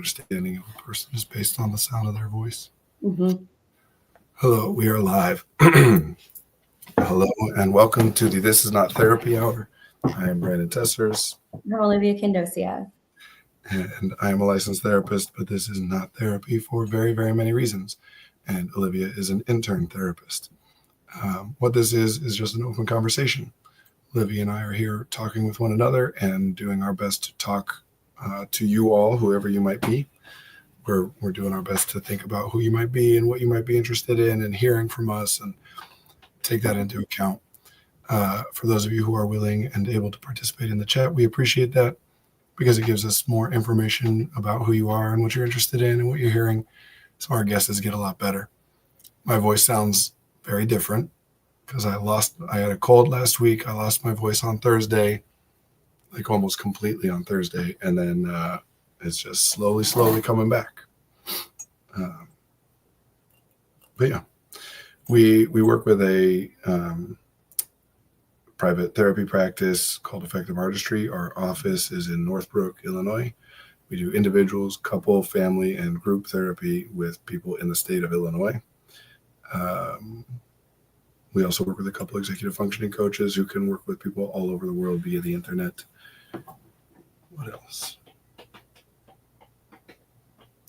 understanding of a person is based on the sound of their voice. Mm-hmm. Hello, we are live. Hello, and welcome to the This Is Not Therapy Hour. I am Brandon Tessers. I'm Olivia Kindosia. And I am a licensed therapist, but this is not therapy for very, very many reasons. And Olivia is an intern therapist. What this is just an open conversation. Olivia and I are here talking with one another and doing our best to talk to you all, whoever you might be. We're doing our best to think about who you might be and what you might be interested in and hearing from us and take that into account. For those of you who are willing and able to participate in the chat, we appreciate that because it gives us more information about who you are and what you're interested in and what you're hearing, so our guesses get a lot better. My voice sounds very different because I had a cold last week. I lost my voice on Thursday, like almost completely on Thursday, and then it's just slowly coming back. But yeah, we work with a private therapy practice called Effective Artistry. Our office is in Northbrook, Illinois. We do individuals, couple, family, and group therapy with people in the state of Illinois. We also work with a couple executive functioning coaches who can work with people all over the world via the internet. What else?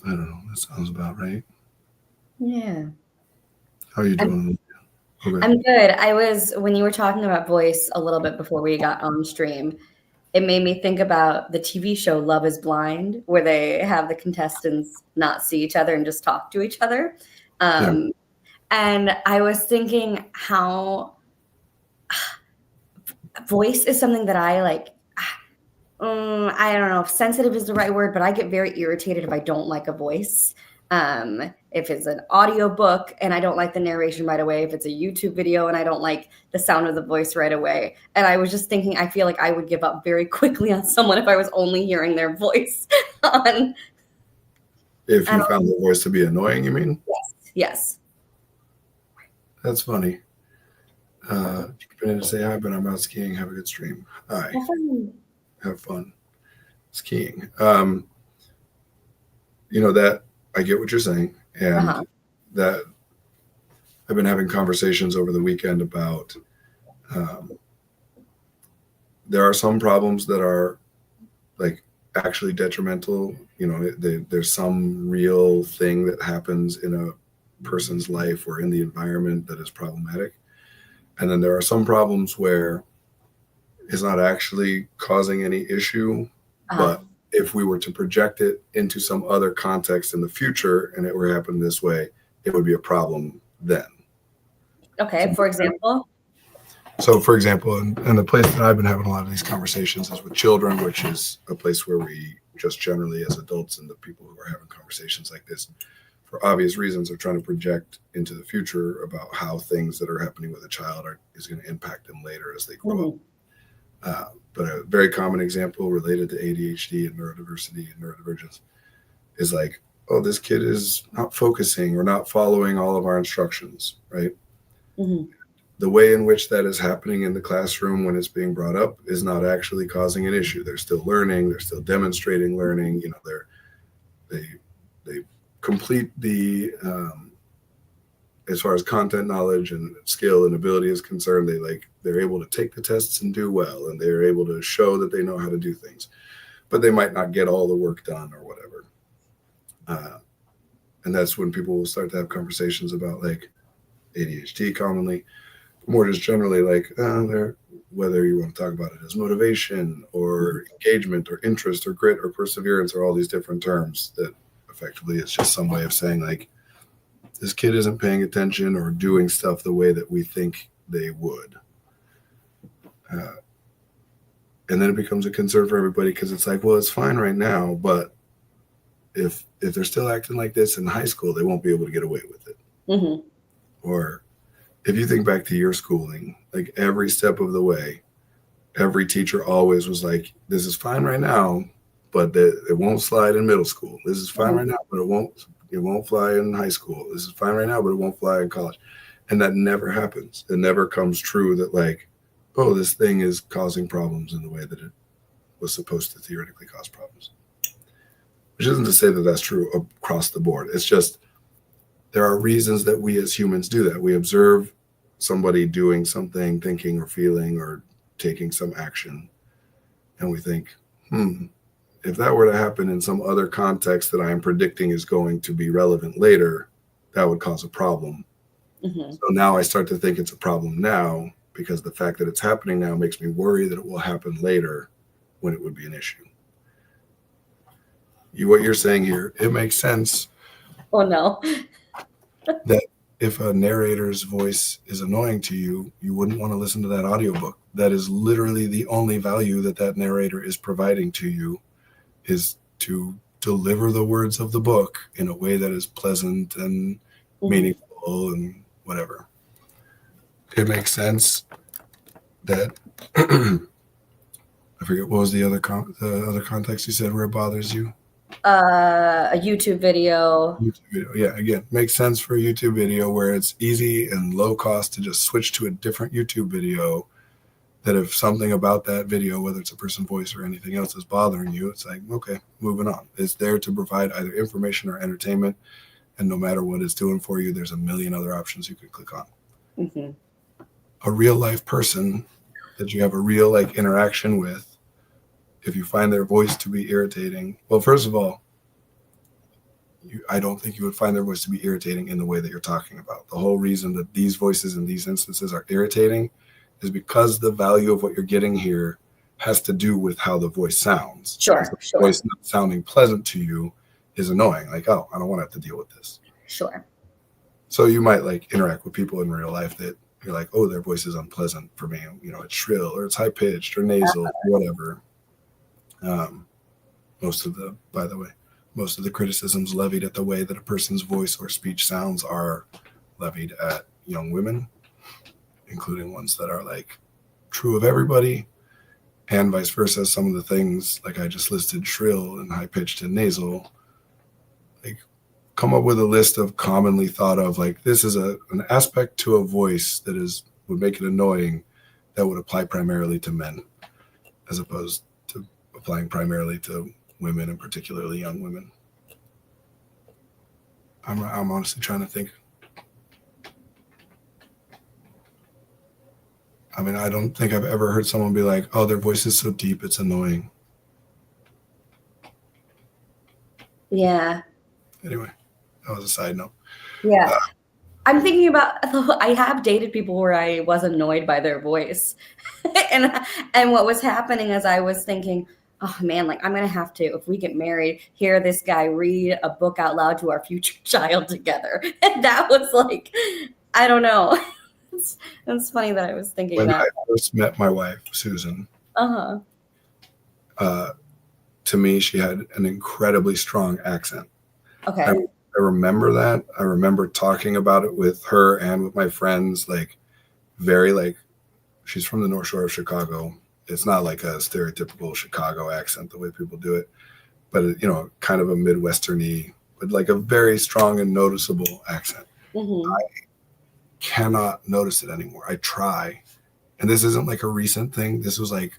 I don't know. That sounds about right. Yeah. How are you doing? Okay. I'm good. When you were talking about voice a little bit before we got on stream, it made me think about the TV show Love is Blind, where they have the contestants not see each other and just talk to each other. And I was thinking how voice is something that I like. I don't know if sensitive is the right word, but I get very irritated if I don't like a voice. If it's an audio book and I don't like the narration right away, if it's a YouTube video and I don't like the sound of the voice right away. And I was just thinking, I feel like I would give up very quickly on someone if I was only hearing their voice on. If you found the voice to be annoying, you mean? Yes. That's funny. Been in to say hi, but I'm out skiing. Have a good stream. Hi. Have fun skiing. That I get what you're saying, and that I've been having conversations over the weekend about there are some problems that are like actually detrimental. There's some real thing that happens in a person's life or in the environment that is problematic, and then there are some problems where it's not actually causing any issue, but if we were to project it into some other context in the future and it were happening this way, it would be a problem then. Okay, for example? So, for example, and the place that I've been having a lot of these conversations is with children, which is a place where we just generally as adults and the people who are having conversations like this, for obvious reasons, are trying to project into the future about how things that are happening with a child is going to impact them later as they grow up. But a very common example related to ADHD and neurodiversity and neurodivergence is like, oh, this kid is not focusing or not following all of our instructions, right? Mm-hmm. The way in which that is happening in the classroom when it's being brought up is not actually causing an issue. They're still learning. They're still demonstrating learning. They complete the as far as content knowledge and skill and ability is concerned, they're able to take the tests and do well, and they're able to show that they know how to do things, but they might not get all the work done or whatever. And that's when people will start to have conversations about like ADHD commonly, more just generally whether you want to talk about it as motivation or engagement or interest or grit or perseverance or all these different terms that effectively it's just some way of saying like, this kid isn't paying attention or doing stuff the way that we think they would. And then it becomes a concern for everybody because it's like, well, it's fine right now, but if they're still acting like this in high school, they won't be able to get away with it. Mm-hmm. Or if you think back to your schooling, like every step of the way, every teacher always was like, this is fine right now, but it won't slide in middle school. This is fine right now, but it won't fly in high school. This is fine right now, but it won't fly in college. And that never happens. It never comes true that like, oh, this thing is causing problems in the way that it was supposed to theoretically cause problems. which isn't to say that that's true across the board. It's just there are reasons that we as humans do that. We observe somebody doing something, thinking or feeling or taking some action, and we think, if that were to happen in some other context that I am predicting is going to be relevant later, that would cause a problem. Mm-hmm. So now I start to think it's a problem now because the fact that it's happening now makes me worry that it will happen later when it would be an issue. What you're saying here, it makes sense Oh no. that if a narrator's voice is annoying to you, you wouldn't want to listen to that audiobook. That is literally the only value that that narrator is providing to you, is to deliver the words of the book in a way that is pleasant and meaningful and whatever. It makes sense that I forget what was the other context you said where it bothers you. A YouTube video. Yeah, again, makes sense for a YouTube video where it's easy and low cost to just switch to a different YouTube video. That if something about that video, whether it's a person's voice or anything else, is bothering you, it's like, okay, moving on. It's there to provide either information or entertainment, and no matter what it's doing for you, there's a million other options you can click on. Mm-hmm. A real life person that you have a real interaction with, if you find their voice to be irritating, well, first of all, I don't think you would find their voice to be irritating in the way that you're talking about. The whole reason that these voices in these instances are irritating is because the value of what you're getting here has to do with how the voice sounds. Sure. The voice not sounding pleasant to you is annoying. Like, oh, I don't want to have to deal with this. Sure. So you might interact with people in real life that you're like, oh, their voice is unpleasant for me. It's shrill or it's high pitched or nasal or whatever. Most of the criticisms levied at the way that a person's voice or speech sounds are levied at young women, including ones that are true of everybody, and vice versa. Some of the things I just listed, shrill and high pitched and nasal, come up with a list of commonly thought of this is an aspect to a voice that would make it annoying, that would apply primarily to men as opposed to applying primarily to women, and particularly young women. I'm honestly trying to think. I mean, I don't think I've ever heard someone be like, oh, their voice is so deep, it's annoying. Yeah. Anyway, that was a side note. Yeah. I'm thinking about, I have dated people where I was annoyed by their voice. and what was happening is I was thinking, oh man, I'm going to have to, if we get married, hear this guy read a book out loud to our future child together. And that was I don't know. It's funny that I was thinking when that. I first met my wife, Susan, Uh-huh. To me, she had an incredibly strong accent. Okay. I remember that. I remember talking about it with her and with my friends, she's from the North Shore of Chicago. It's not like a stereotypical Chicago accent, the way people do it, but kind of a Midwesterny, but a very strong and noticeable accent. Mm-hmm. I cannot notice it anymore. I try. And this isn't a recent thing. This was a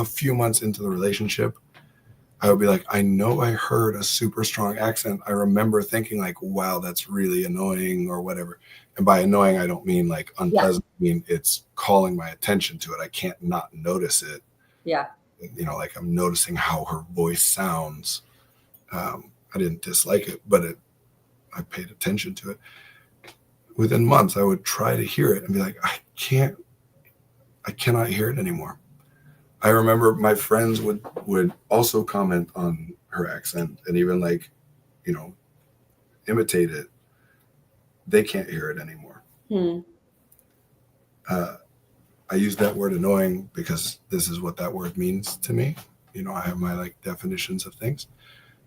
few months into the relationship. I would be I know I heard a super strong accent. I remember thinking wow, that's really annoying or whatever. And by annoying, I don't mean unpleasant. Yeah. I mean, it's calling my attention to it. I can't not notice it. Yeah. I'm noticing how her voice sounds. I didn't dislike it, but I paid attention to it. Within months, I would try to hear it and be I cannot hear it anymore. I remember my friends would also comment on her accent and even imitate it. They can't hear it anymore. I use that word annoying because this is what that word means to me. I have my definitions of things.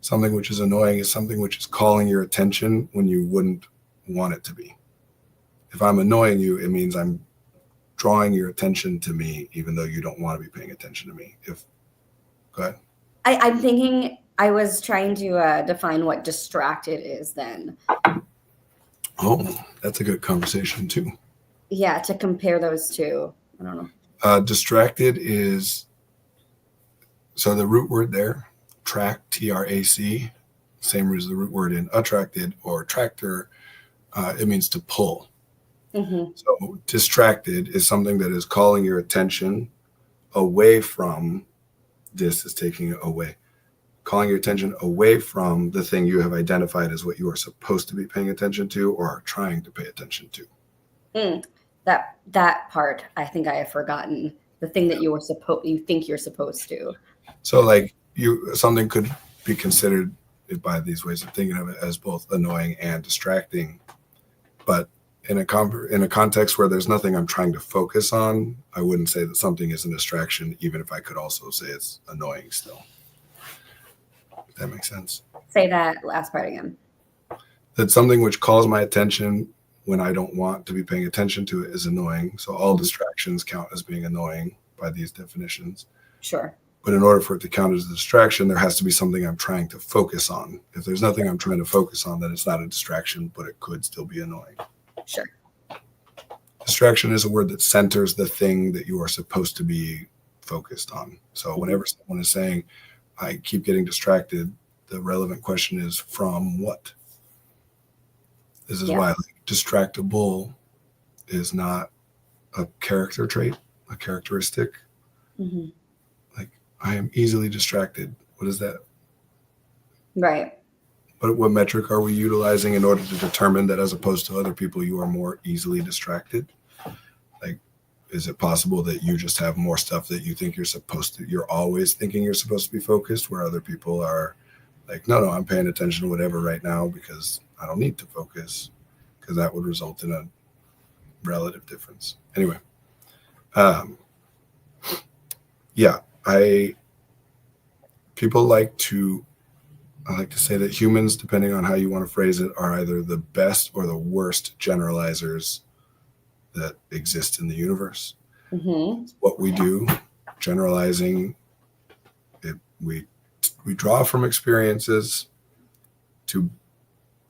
Something which is annoying is something which is calling your attention when you wouldn't want it to be. If I'm annoying you, it means I'm drawing your attention to me, even though you don't want to be paying attention to me. Go ahead. I'm thinking, I was trying to define what distracted is then. Oh, that's a good conversation too. Yeah, to compare those two. I don't know. Distracted is, so the root word there, track, TRAC, same root as the root word in attracted or tractor. It means to pull. So distracted is something that is calling your attention away from, this is taking it away, calling your attention away from the thing you have identified as what you are supposed to be paying attention to or are trying to pay attention to. That part, I think I have forgotten. The thing that you think you're supposed to. So like something could be considered by these ways of thinking of it as both annoying and distracting, but in a context where there's nothing I'm trying to focus on, I wouldn't say that something is a distraction, even if I could also say it's annoying still. If that makes sense. Say that last part again. That something which calls my attention when I don't want to be paying attention to it is annoying. So all distractions count as being annoying by these definitions. Sure. But in order for it to count as a distraction, there has to be something I'm trying to focus on. If there's nothing I'm trying to focus on, then it's not a distraction, but it could still be annoying. Sure. Distraction is a word that centers the thing that you are supposed to be focused on. So whenever someone is saying, I keep getting distracted, the relevant question is from what? This is why distractible is not a character trait, a characteristic. Like, I am easily distracted. What is that? Right. But what metric are we utilizing in order to determine that as opposed to other people, you are more easily distracted? Like, is it possible that you just have more stuff that you think you're always thinking you're supposed to be focused, where other people are like, no, I'm paying attention to whatever right now because I don't need to focus, because that would result in a relative difference. Anyway, I like to say that humans, depending on how you want to phrase it, are either the best or the worst generalizers that exist in the universe. What we do, generalizing, we draw from experiences to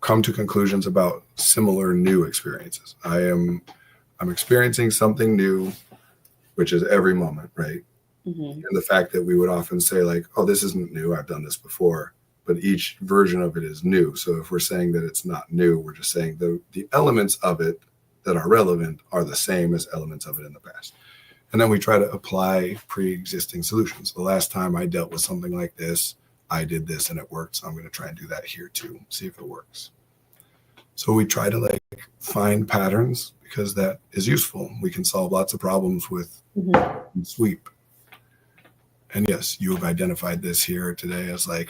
come to conclusions about similar new experiences. I'm experiencing something new, which is every moment, right? And the fact that we would often say like, oh, this isn't new, I've done this before. But each version of it is new. So if we're saying that it's not new, we're just saying the elements of it that are relevant are the same as elements of it in the past. And then we try to apply pre-existing solutions. The last time I dealt with something like this, I did this and it worked. So I'm going to try and do that here too, see if it works. So we try to like find patterns because that is useful. We can solve lots of problems with sweep. And yes, you have identified this here today as like,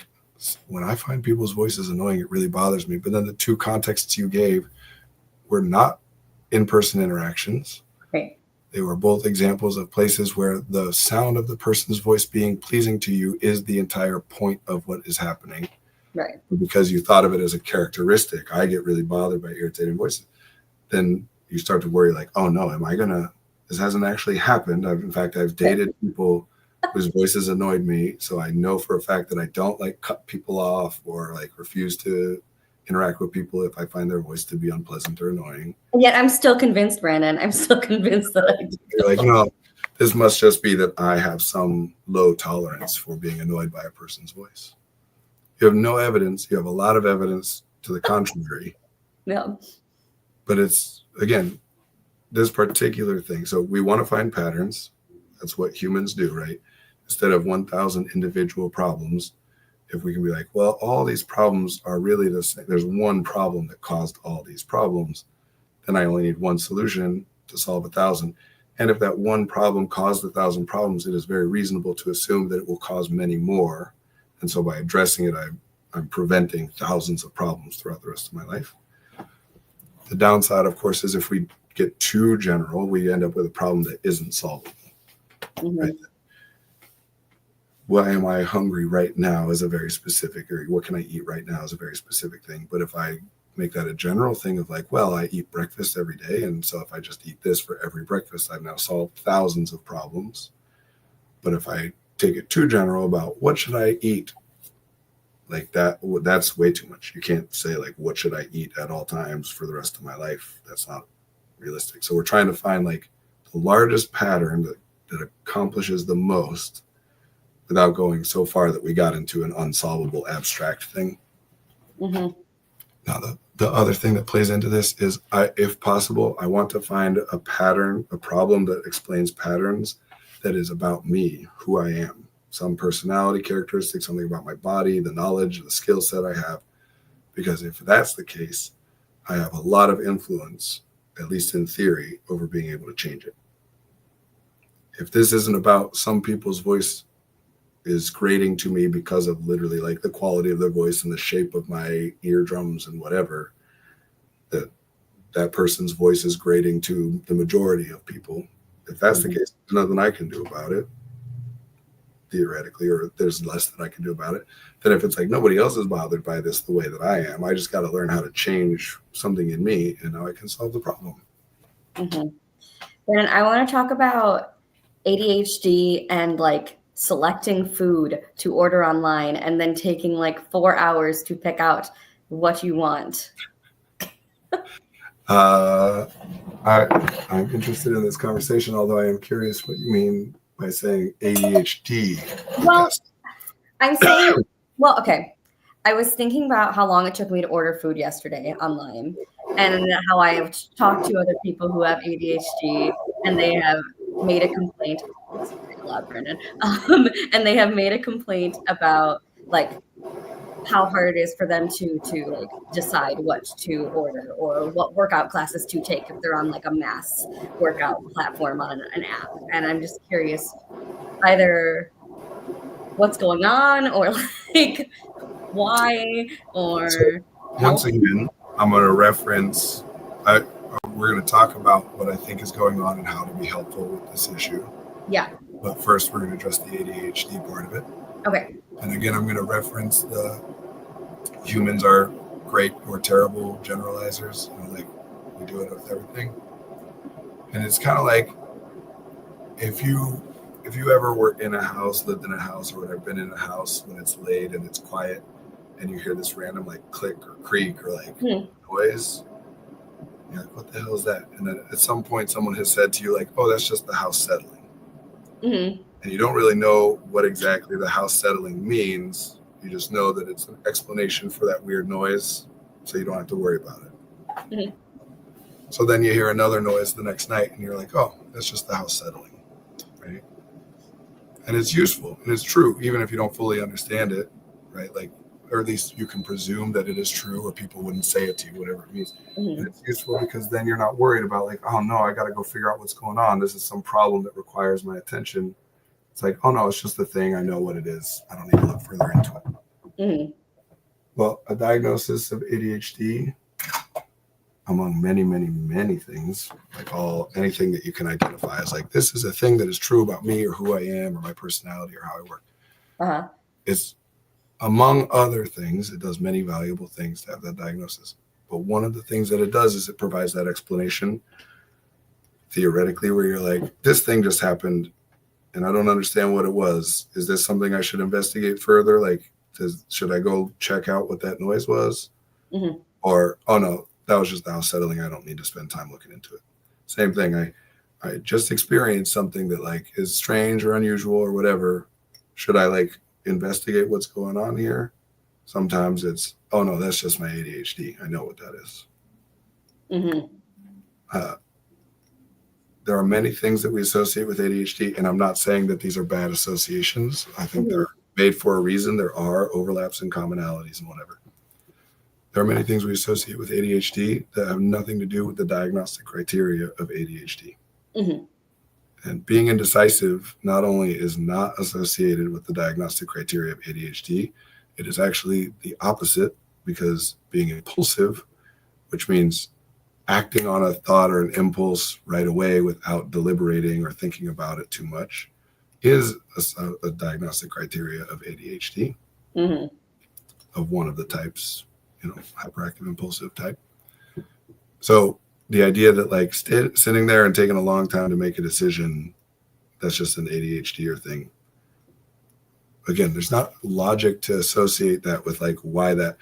when I find people's voices annoying, it really bothers me. But then the two contexts you gave were not in-person interactions. Right. They were both examples of places where the sound of the person's voice being pleasing to you is the entire point of what is happening. Right. Because you thought of it as a characteristic. I get really bothered by irritating voices. Then you start to worry like, oh no, this hasn't actually happened. I've dated people whose voices annoyed me. So I know for a fact that I don't like cut people off or like refuse to interact with people if I find their voice to be unpleasant or annoying. And yet I'm still convinced, Brandon. I'm still convinced that I do. You're like, no, this must just be that I have some low tolerance for being annoyed by a person's voice. You have no evidence. You have a lot of evidence to the contrary. No. But it's, again, this particular thing. So we want to find patterns. That's what humans do, right? Instead of 1,000 individual problems, if we can be like, well, all these problems are really the same. There's one problem that caused all these problems. Then I only need one solution to solve 1,000. And if that one problem caused 1,000 problems, it is very reasonable to assume that it will cause many more. And so by addressing it, I'm preventing thousands of problems throughout the rest of my life. The downside, of course, is if we get too general, we end up with a problem that isn't solvable. Right? Why am I hungry right now is a very specific, or what can I eat right now is a very specific thing. But if I make that a general thing of like, well, I eat breakfast every day. And so if I just eat this for every breakfast, I've now solved thousands of problems. But if I take it too general about what should I eat, like that's way too much. You can't say like, what should I eat at all times for the rest of my life? That's not realistic. So we're trying to find like the largest pattern that accomplishes the most without going so far that we got into an unsolvable abstract thing. Mm-hmm. Now, the other thing that plays into this is, if possible, I want to find a pattern, a problem that explains patterns that is about me, who I am, some personality characteristic, something about my body, the knowledge, the skill set I have. Because if that's the case, I have a lot of influence, at least in theory, over being able to change it. If this isn't about some people's voice is grating to me because of literally like the quality of their voice and the shape of my eardrums and whatever, that person's voice is grating to the majority of people. If that's the case, there's nothing I can do about it, theoretically, or there's less that I can do about it. Then if it's like nobody else is bothered by this the way that I am, I just got to learn how to change something in me, and now I can solve the problem. Mm-hmm. Then I want to talk about ADHD and like selecting food to order online and then taking like 4 hours to pick out what you want. I'm interested in this conversation, although I am curious what you mean by saying ADHD. Well, I'm saying, well, okay. I was thinking about how long it took me to order food yesterday online and how I have talked to other people who have ADHD and they have made a complaint. It's pretty loud, Brendan. And they have made a complaint about like how hard it is for them to like decide what to order or what workout classes to take if they're on like a mass workout platform on an app. And I'm just curious either what's going on or like why or once again, I'm going to reference, we're going to talk about what I think is going on and how to be helpful with this issue. Yeah. But first, we're going to address the ADHD part of it. Okay. And again, I'm going to reference the humans are great or terrible generalizers. You know, like we do it with everything. And it's kind of like if you ever were in a house, lived in a house, or whatever, been in a house when it's late and it's quiet, and you hear this random like click or creak or like noise, you're like, what the hell is that? And then at some point, someone has said to you like, oh, that's just the house settling. Mm-hmm. And you don't really know what exactly the house settling means. You just know that it's an explanation for that weird noise, so you don't have to worry about it. Mm-hmm. So then you hear another noise the next night, and you're like, oh, that's just the house settling, right? And it's useful, and it's true, even if you don't fully understand it, right? Like, or at least you can presume that it is true, or people wouldn't say it to you, whatever it means. Mm-hmm. And it's useful because then you're not worried about like, oh no, I got to go figure out what's going on. This is some problem that requires my attention. It's like, oh no, it's just a thing. I know what it is. I don't need to look further into it. Mm-hmm. Well, a diagnosis of ADHD, among many, many, many things, like anything that you can identify as like, this is a thing that is true about me or who I am or my personality or how I work. Uh-huh. It's, among other things, it does many valuable things to have that diagnosis. But one of the things that it does is it provides that explanation, theoretically, where you're like, this thing just happened and I don't understand what it was. Is this something I should investigate further? Like, should I go check out what that noise was? Mm-hmm. Or, oh no, that was just the house settling. I don't need to spend time looking into it. Same thing. I just experienced something that like is strange or unusual or whatever. Should I like investigate what's going on here? Sometimes it's, oh no, that's just my ADHD. I know what that is. Mm-hmm. There are many things that we associate with ADHD, and I'm not saying that these are bad associations. I think they're made for a reason. There are overlaps and commonalities and whatever. There are many things we associate with ADHD that have nothing to do with the diagnostic criteria of ADHD. Mm-hmm. And being indecisive not only is not associated with the diagnostic criteria of ADHD, it is actually the opposite, because being impulsive, which means acting on a thought or an impulse right away without deliberating or thinking about it too much, is a diagnostic criteria of ADHD, Mm-hmm. of one of the types, hyperactive impulsive type. So the idea that like sitting there and taking a long time to make a decision, that's just an ADHD thing. Again, there's not logic to associate that with like why that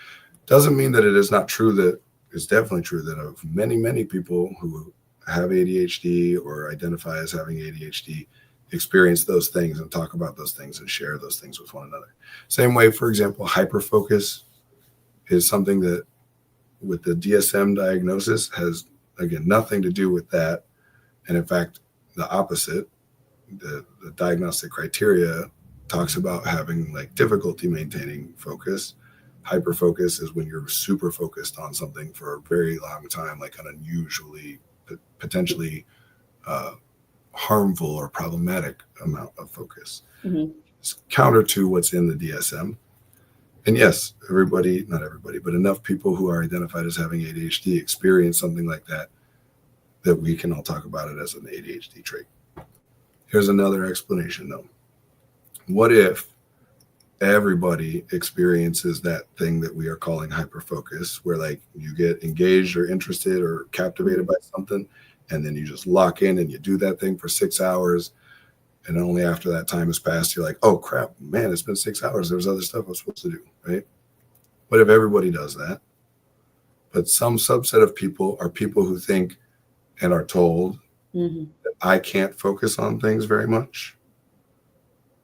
doesn't mean that it is not true. That it's definitely true that of many, many people who have ADHD or identify as having ADHD experience those things and talk about those things and share those things with one another. Same way, for example, hyperfocus is something that with the DSM diagnosis has, again, nothing to do with that. And in fact, the opposite, the diagnostic criteria talks about having like difficulty maintaining focus. Hyperfocus is when you're super focused on something for a very long time, like an unusually, potentially harmful or problematic amount of focus. Mm-hmm. It's counter to what's in the DSM. And yes, everybody, not everybody, but enough people who are identified as having ADHD experience something like that, that we can all talk about it as an ADHD trait. Here's another explanation though. What if everybody experiences that thing that we are calling hyperfocus, where like you get engaged or interested or captivated by something, and then you just lock in and you do that thing for 6 hours. And only after that time has passed, you're like, oh crap, man, it's been 6 hours. There's other stuff I was supposed to do, right? What if everybody does that? But some subset of people are people who think and are told Mm-hmm. that I can't focus on things very much.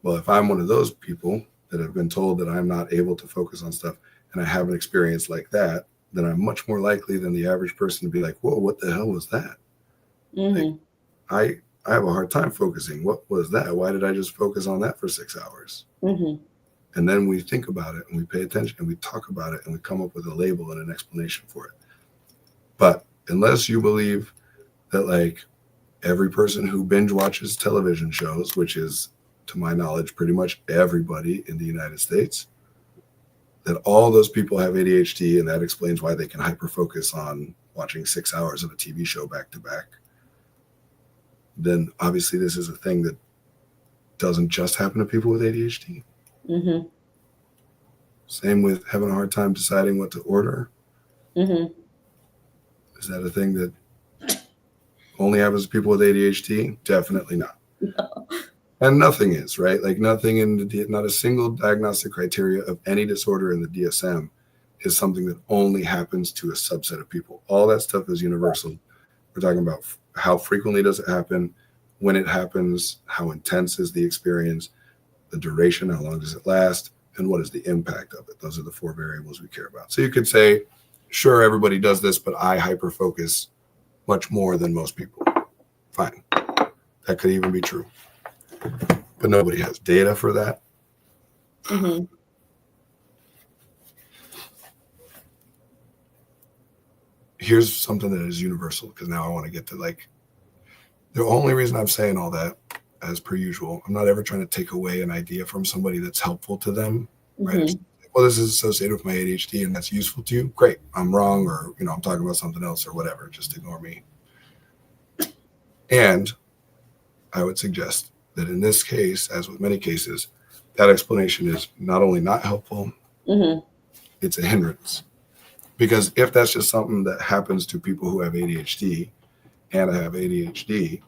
Well, if I'm one of those people that have been told that I'm not able to focus on stuff and I have an experience like that, then I'm much more likely than the average person to be like, whoa, what the hell was that? Mm-hmm. Like, I have a hard time focusing. What was that? Why did I just focus on that for 6 hours? Mm-hmm. And then we think about it and we pay attention and we talk about it and we come up with a label and an explanation for it. But unless you believe that like every person who binge watches television shows, which is, to my knowledge, pretty much everybody in the United States, that all those people have ADHD and that explains why they can hyperfocus on watching 6 hours of a TV show back to back, then obviously this is a thing that doesn't just happen to people with ADHD. Mm-hmm. Same with having a hard time deciding what to order. Mm-hmm. Is that a thing that only happens to people with ADHD? Definitely not. No. And nothing is, right? Like nothing in the, not a single diagnostic criteria of any disorder in the DSM is something that only happens to a subset of people. All that stuff is universal. We're talking about how frequently does it happen, when it happens, how intense is the experience, the duration, how long does it last, and what is the impact of it. Those are the 4 variables we care about. So you could say, sure, everybody does this, but I hyperfocus much more than most people. Fine. That could even be true. But nobody has data for that. Mm-hmm. Here's something that is universal, because now I want to get to like, the only reason I'm saying all that, as per usual, I'm not ever trying to take away an idea from somebody that's helpful to them, right? Mm-hmm. Well, this is associated with my ADHD and that's useful to you. Great. I'm wrong, or, I'm talking about something else or whatever. Just ignore me. And I would suggest that in this case, as with many cases, that explanation is not only not helpful, Mm-hmm. it's a hindrance. Because if that's just something that happens to people who have ADHD and I have ADHD,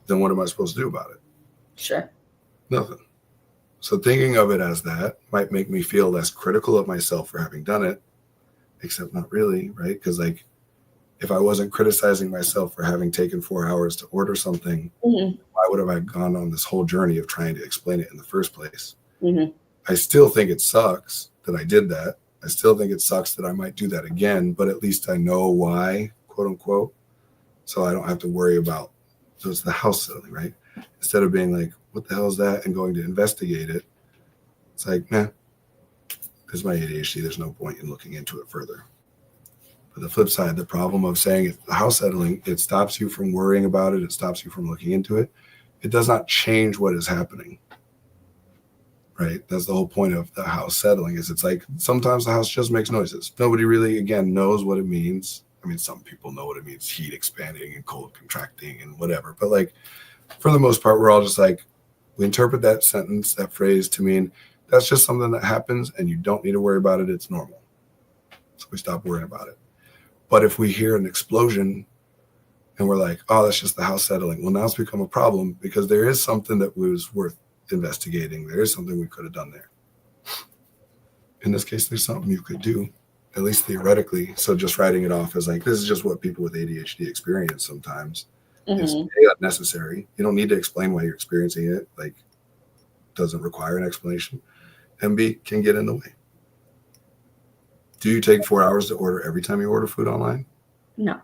then what am I supposed to do about it? Sure. Nothing. So thinking of it as that might make me feel less critical of myself for having done it, except not really, right? Because like, if I wasn't criticizing myself for having taken 4 hours to order something, Mm-hmm. why would have I gone on this whole journey of trying to explain it in the first place? Mm-hmm. I still think it sucks that I did that. I still think it sucks that I might do that again, but at least I know why, quote unquote. So I don't have to worry about, so it's the house settling, right? Instead of being like, what the hell is that? And going to investigate it. It's like, nah, this is my ADHD. There's no point in looking into it further. But the flip side, the problem of saying it's the house settling, it stops you from worrying about it. It stops you from looking into it. It does not change what is happening, right? That's the whole point of the house settling, is it's like sometimes the house just makes noises. Nobody really, again, knows what it means. I mean, some people know what it means, heat expanding and cold contracting and whatever. But like, for the most part, we're all just like, we interpret that sentence, that phrase to mean that's just something that happens and you don't need to worry about it. It's normal. So we stop worrying about it. But if we hear an explosion and we're like, oh, that's just the house settling. Well, now it's become a problem because there is something that was worth investigating. There is something we could have done there. In this case, there's something you could do, at least theoretically. So just writing it off as like, this is just what people with ADHD experience sometimes. It's Mm-hmm. unnecessary. You don't need to explain why you're experiencing it. Like, doesn't require an explanation. And B, can get in the way. Do you take 4 hours to order every time you order food online? No.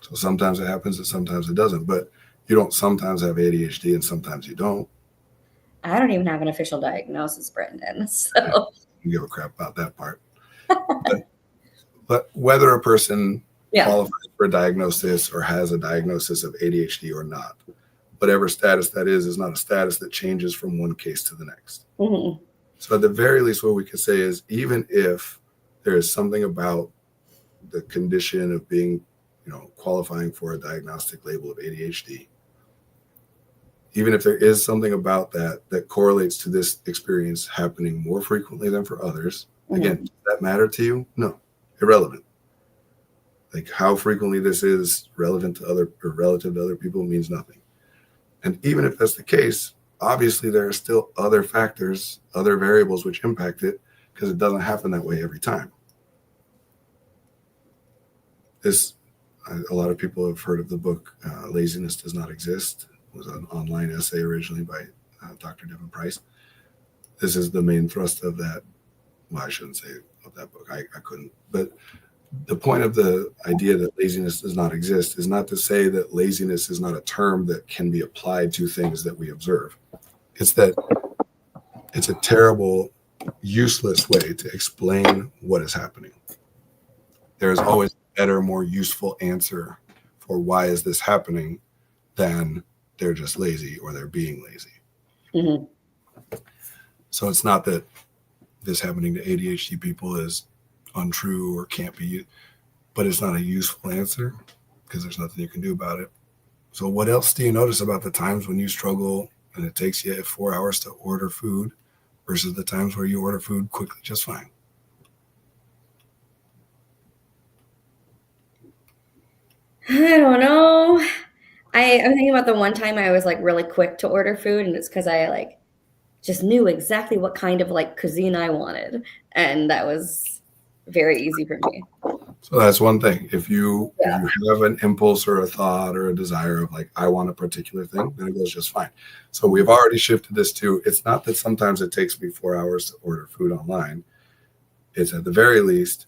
So sometimes it happens and sometimes it doesn't. But you don't sometimes have ADHD and sometimes you don't. I don't even have an official diagnosis, Brendan. So I don't give a crap about that part. But whether a person yeah. qualifies for a diagnosis or has a diagnosis of ADHD or not, whatever status that is not a status that changes from one case to the next. Mm-hmm. So at the very least, what we can say is even if there is something about the condition of being, qualifying for a diagnostic label of ADHD, even if there is something about that correlates to this experience happening more frequently than for others, again, does that matter to you? No, irrelevant. Like how frequently this is relevant to other or relative to other people means nothing. And even if that's the case, obviously there are still other factors, other variables which impact it because it doesn't happen that way every time. A lot of people have heard of the book Laziness Does Not Exist. It was an online essay originally by Dr. Devin Price. This is the main thrust of that. Well, I shouldn't say of that book. I couldn't. But the point of the idea that laziness does not exist is not to say that laziness is not a term that can be applied to things that we observe. It's that it's a terrible, useless way to explain what is happening. There is always a better, more useful answer for why is this happening than they're just lazy or they're being lazy. Mm-hmm. So it's not that this happening to ADHD people is untrue or can't be, but it's not a useful answer because there's nothing you can do about it. So what else do you notice about the times when you struggle and it takes you 4 hours to order food versus the times where you order food quickly just fine? I don't know. I'm thinking about the one time I was like really quick to order food, and it's because I like just knew exactly what kind of like cuisine I wanted, and that was very easy for me. So that's one thing. If you have an impulse or a thought or a desire of like, I want a particular thing, then it goes just fine. So we've already shifted this to, it's not that sometimes it takes me 4 hours to order food online. It's at the very least,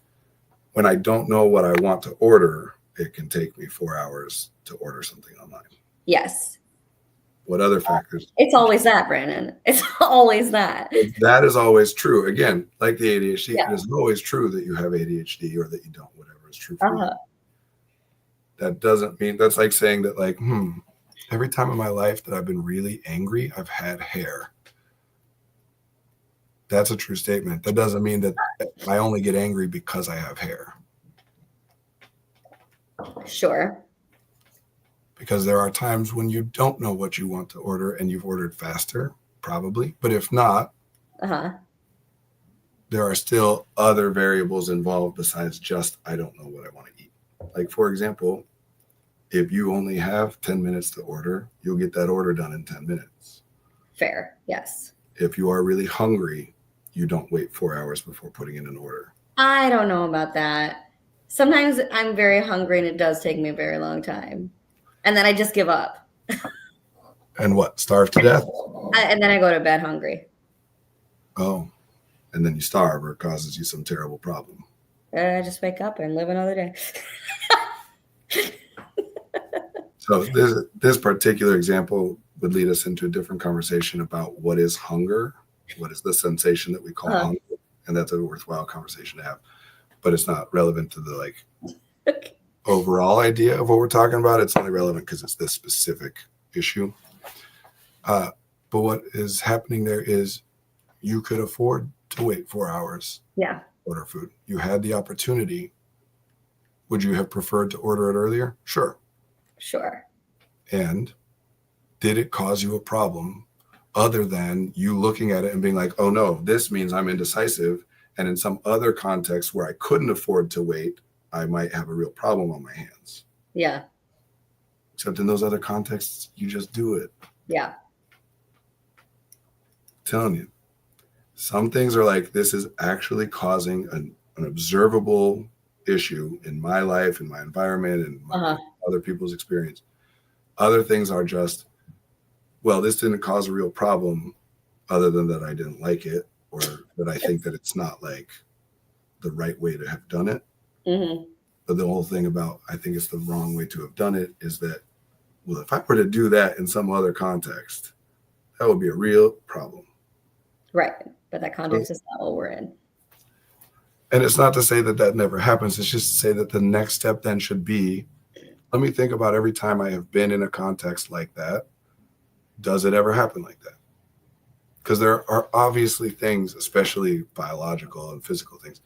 when I don't know what I want to order, it can take me 4 hours to order something online. Yes. What other factors? It's always that, Brandon. It's always that. That is always true. Again, like the ADHD, it is always true that you have ADHD or that you don't, whatever is true for you. That doesn't mean, that's like saying that like, every time in my life that I've been really angry, I've had hair. That's a true statement. That doesn't mean that I only get angry because I have hair. Sure. Because there are times when you don't know what you want to order and you've ordered faster, probably. But if not, there are still other variables involved besides just, I don't know what I want to eat. Like, for example, if you only have 10 minutes to order, you'll get that order done in 10 minutes. Fair. Yes. If you are really hungry, you don't wait 4 hours before putting in an order. I don't know about that. Sometimes I'm very hungry and it does take me a very long time. And then I just give up. And what? Starve to death? And then I go to bed hungry. Oh, and then you starve or it causes you some terrible problem. I just wake up and live another day. So this particular example would lead us into a different conversation about what is hunger, what is the sensation that we call hunger, and that's a worthwhile conversation to have. But it's not relevant to the overall idea of what we're talking about. It's only relevant because it's this specific issue. But what is happening there is you could afford to wait 4 hours. Yeah. Order food. You had the opportunity. Would you have preferred to order it earlier? Sure. Sure. And did it cause you a problem other than you looking at it and being like, oh no, this means I'm indecisive. And in some other context where I couldn't afford to wait, I might have a real problem on my hands. Yeah. Except in those other contexts, you just do it. Yeah. I'm telling you, some things are like, this is actually causing an observable issue in my life, in my environment, and other people's experience. Other things are just, well, this didn't cause a real problem other than that I didn't like it or that I think that it's not like the right way to have done it. Mm-hmm. But the whole thing about, I think it's the wrong way to have done it is that, well, if I were to do that in some other context, that would be a real problem. Right. But that context is not what we're in. And it's not to say that that never happens. It's just to say that the next step then should be, let me think about every time I have been in a context like that. Does it ever happen like that? Because there are obviously things, especially biological and physical things,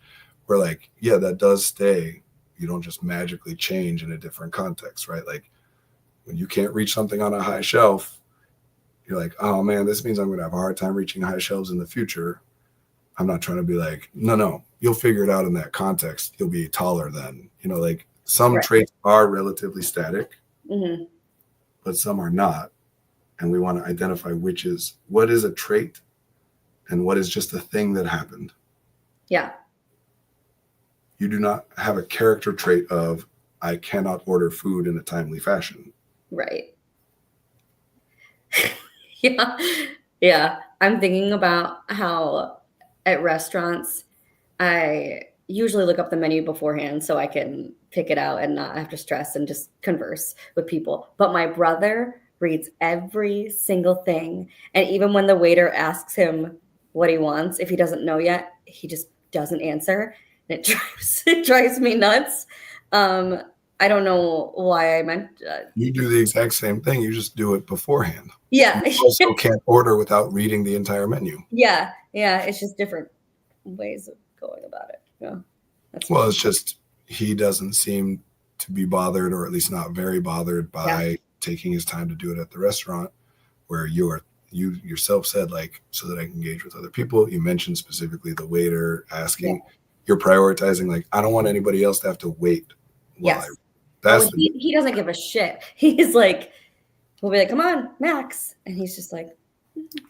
where like, yeah, that does stay. You don't just magically change in a different context, right? Like when you can't reach something on a high shelf, you're like, oh man, this means I'm going to have a hard time reaching high shelves in the future. I'm not trying to be like, no, you'll figure it out in that context. You'll be taller then. Like some traits are relatively static, but some are not. And we want to identify what is a trait and what is just a thing that happened. Yeah. You do not have a character trait of, I cannot order food in a timely fashion. Right. Yeah. Yeah. I'm thinking about how at restaurants, I usually look up the menu beforehand so I can pick it out and not have to stress and just converse with people. But my brother reads every single thing. And even when the waiter asks him what he wants, if he doesn't know yet, he just doesn't answer. And it drives me nuts. I don't know why I meant. You do the exact same thing. You just do it beforehand. Yeah. You also can't order without reading the entire menu. Yeah. Yeah. It's just different ways of going about it. Yeah. Well, it's just he doesn't seem to be bothered, or at least not very bothered by taking his time to do it at the restaurant, where you yourself said, like, so that I can engage with other people. You mentioned specifically the waiter asking. You're prioritizing, like, I don't want anybody else to have to wait. He doesn't give a shit. He's like, we'll be like, come on, Max. And he's just like.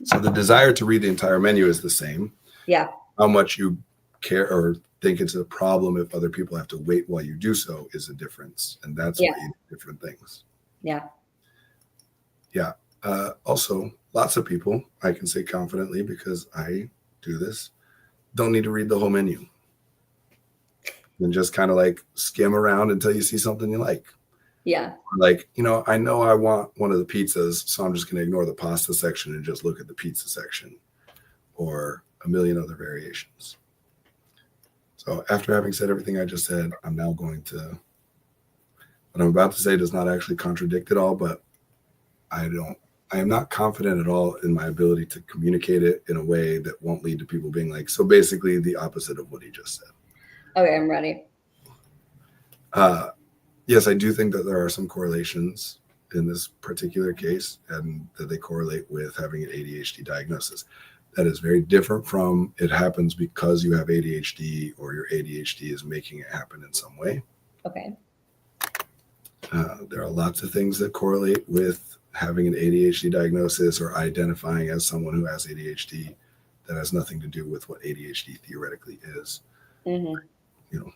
So the desire to read the entire menu is the same. Yeah. How much you care or think it's a problem if other people have to wait while you do so is a difference. And that's why you do different things. Yeah. Yeah. Also, lots of people, I can say confidently because I do this, don't need to read the whole menu. And just kind of like skim around until you see something you like. Yeah. Like, I know I want one of the pizzas, so I'm just going to ignore the pasta section and just look at the pizza section, or a million other variations. So after having said everything I just said, I'm now going to, what I'm about to say does not actually contradict it all, but I am not confident at all in my ability to communicate it in a way that won't lead to people being like, so basically the opposite of what he just said. Okay, I'm ready. Yes, I do think that there are some correlations in this particular case, and that they correlate with having an ADHD diagnosis. That is very different from it happens because you have ADHD or your ADHD is making it happen in some way. Okay. There are lots of things that correlate with having an ADHD diagnosis or identifying as someone who has ADHD that has nothing to do with what ADHD theoretically is. Mm-hmm.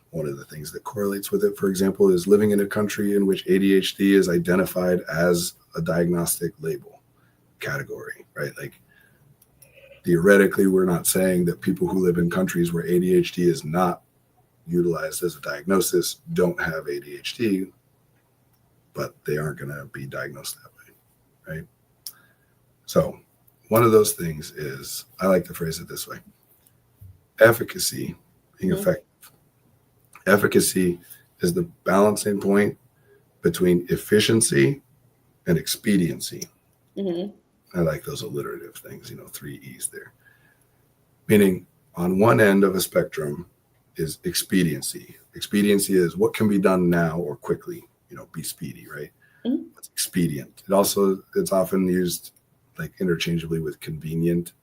One of the things that correlates with it, for example, is living in a country in which ADHD is identified as a diagnostic label category, right? Like, theoretically, we're not saying that people who live in countries where ADHD is not utilized as a diagnosis don't have ADHD, but they aren't going to be diagnosed that way, right? So one of those things is, I like to phrase it this way: efficacy being effective. Efficacy is the balancing point between efficiency and expediency. Mm-hmm. I like those alliterative things, 3 E's there. Meaning, on one end of a spectrum is expediency. Expediency is what can be done now or quickly, be speedy, right? Mm-hmm. It's expedient. It's often used like interchangeably with convenient,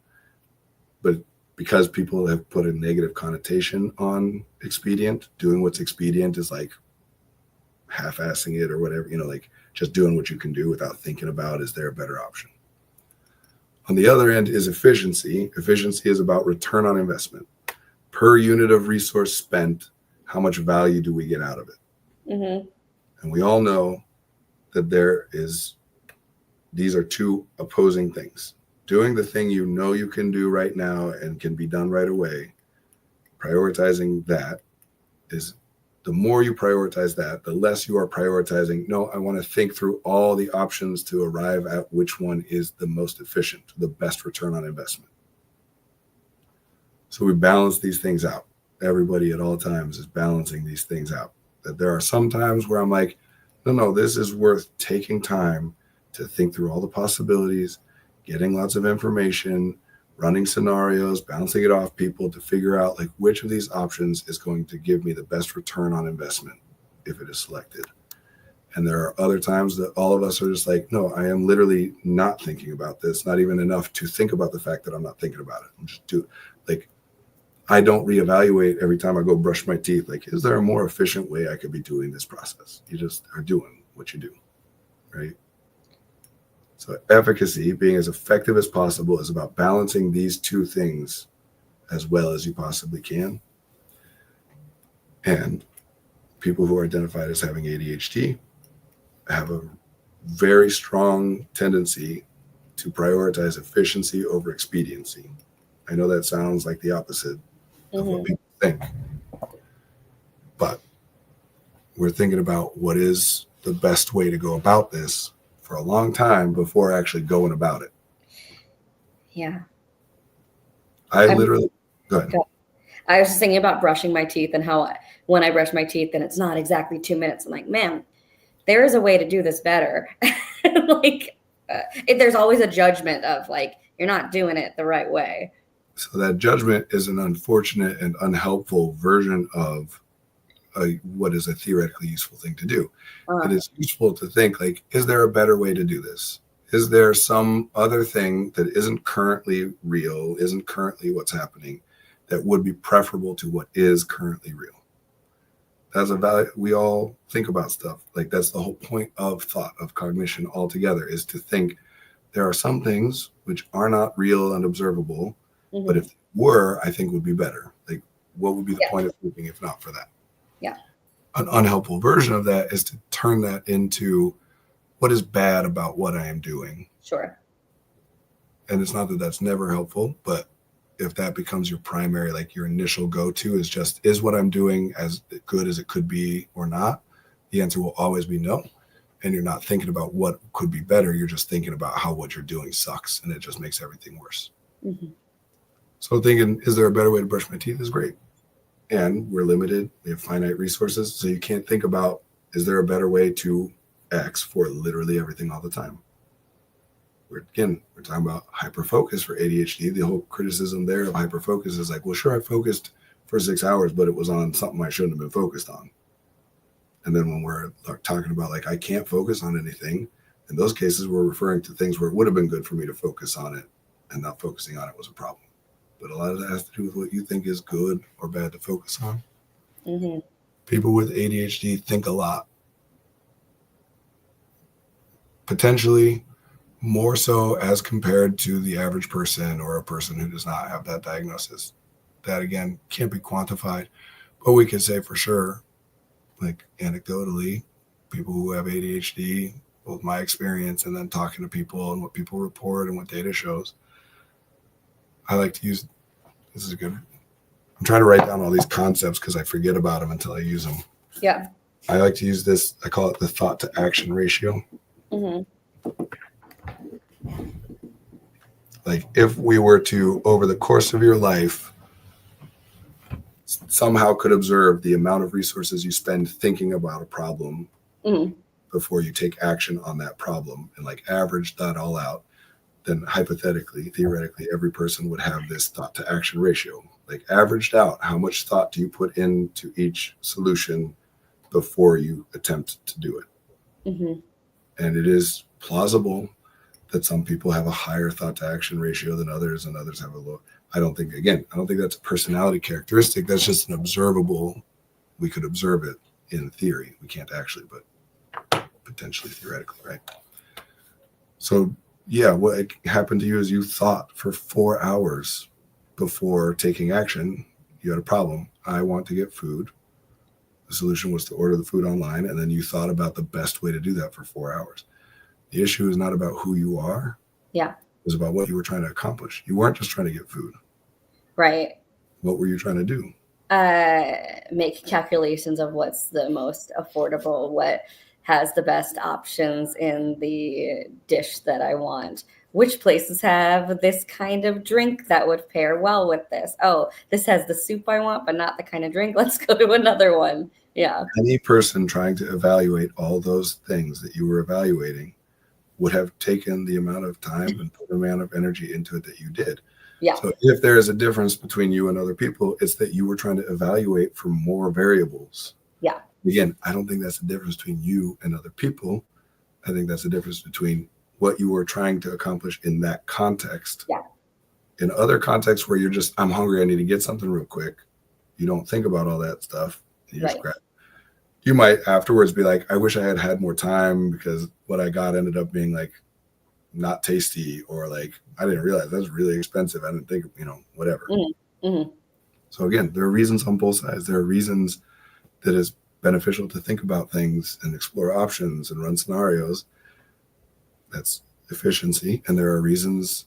but because people have put a negative connotation on expedient, doing what's expedient is like half-assing it or whatever, like just doing what you can do without thinking about, is there a better option? On the other end is efficiency. Efficiency is about return on investment. Per unit of resource spent, how much value do we get out of it? Mm-hmm. And we all know that these are two opposing things. Doing the thing you can do right now and can be done right away, prioritizing that, is the more you prioritize that, the less you are prioritizing, no, I want to think through all the options to arrive at which one is the most efficient, the best return on investment. So we balance these things out. Everybody at all times is balancing these things out. That there are some times where I'm like, no, this is worth taking time to think through all the possibilities, getting lots of information, running scenarios, bouncing it off people to figure out like which of these options is going to give me the best return on investment if it is selected. And there are other times that all of us are just like, no, I am literally not thinking about this, not even enough to think about the fact that I'm not thinking about it. I'm just like, I don't reevaluate every time I go brush my teeth. Like, is there a more efficient way I could be doing this process? You just are doing what you do, right? So efficacy, being as effective as possible, is about balancing these two things as well as you possibly can. And people who are identified as having ADHD have a very strong tendency to prioritize efficiency over expediency. I know that sounds like the opposite of what people think, but we're thinking about what is the best way to go about this for a long time before actually going about it. Yeah. I literally, go ahead. I was just thinking about brushing my teeth and how when I brush my teeth and it's not exactly 2 minutes, I'm like, man, there is a way to do this better. There's always a judgment of like, you're not doing it the right way. So that judgment is an unfortunate and unhelpful version of what is a theoretically useful thing to do. It is useful to think like, is there a better way to do this? Is there some other thing that isn't currently real, isn't currently what's happening, that would be preferable to what is currently real? That's a value. We all think about stuff. Like that's the whole point of thought, of cognition altogether, is to think there are some things which are not real and observable, but if they were, I think would be better. Like what would be the point of thinking if not for that? Yeah. An unhelpful version of that is to turn that into what is bad about what I am doing. Sure. And it's not that that's never helpful, but if that becomes your primary, like your initial go-to is just, is what I'm doing as good as it could be or not? The answer will always be no. And you're not thinking about what could be better. You're just thinking about how what you're doing sucks and it just makes everything worse. So thinking, is there a better way to brush my teeth is great. And we're limited. We have finite resources. So you can't think about, is there a better way to X for literally everything all the time? We're talking about hyperfocus for ADHD. The whole criticism there of hyperfocus is like, well, sure, I focused for 6 hours, but it was on something I shouldn't have been focused on. And then when we're talking about like, I can't focus on anything, in those cases, we're referring to things where it would have been good for me to focus on it, and not focusing on it was a problem. But a lot of that has to do with what you think is good or bad to focus on. People with ADHD think a lot. Potentially more so as compared to the average person or a person who does not have that diagnosis. That, again, can't be quantified. But we can say for sure, like anecdotally, people who have ADHD, both my experience and then talking to people and what people report and what data shows, I like to use, this is good. I'm trying to write down all these concepts because I forget about them until I use them. Yeah. I like to use this, I call it the thought to action ratio. Like if we were to, over the course of your life, somehow could observe the amount of resources you spend thinking about a problem before you take action on that problem and like average that all out, then hypothetically, theoretically, every person would have this thought to action ratio, like averaged out. How much thought do you put into each solution before you attempt to do it? And it is plausible that some people have a higher thought to action ratio than others, and others have a low. I don't think that's a personality characteristic. That's just an observable. We could observe it in theory. We can't actually, but potentially theoretically, right? So yeah, what happened to you is you thought for 4 hours before taking action. You had a problem. I want to get food. The solution was to order the food online, and then you thought about the best way to do that for 4 hours. The issue is not about who you are. Yeah. It was about what you were trying to accomplish. You weren't just trying to get food. Right. What were you trying to do? make calculations of what's the most affordable, what has the best options in the dish that I want. Which places have this kind of drink that would pair well with this? Oh, this has the soup I want, but not the kind of drink. Let's go to another one. Yeah. Any person trying to evaluate all those things that you were evaluating would have taken the amount of time and put the amount of energy into it that you did. Yeah. So if there is a difference between you and other people, it's that you were trying to evaluate for more variables. Yeah. Again, I don't think that's the difference between you and other people. I think that's the difference between what you were trying to accomplish in that context. Yeah. In other contexts where you're just, I'm hungry, I need to get something real quick. You don't think about all that stuff. You just grab. You might afterwards be like, I wish I had had more time because what I got ended up being like not tasty, or like, I didn't realize that was really expensive. I didn't think, whatever. Mm-hmm. So again, there are reasons on both sides. There are reasons that it's beneficial to think about things and explore options and run scenarios. That's efficiency. And there are reasons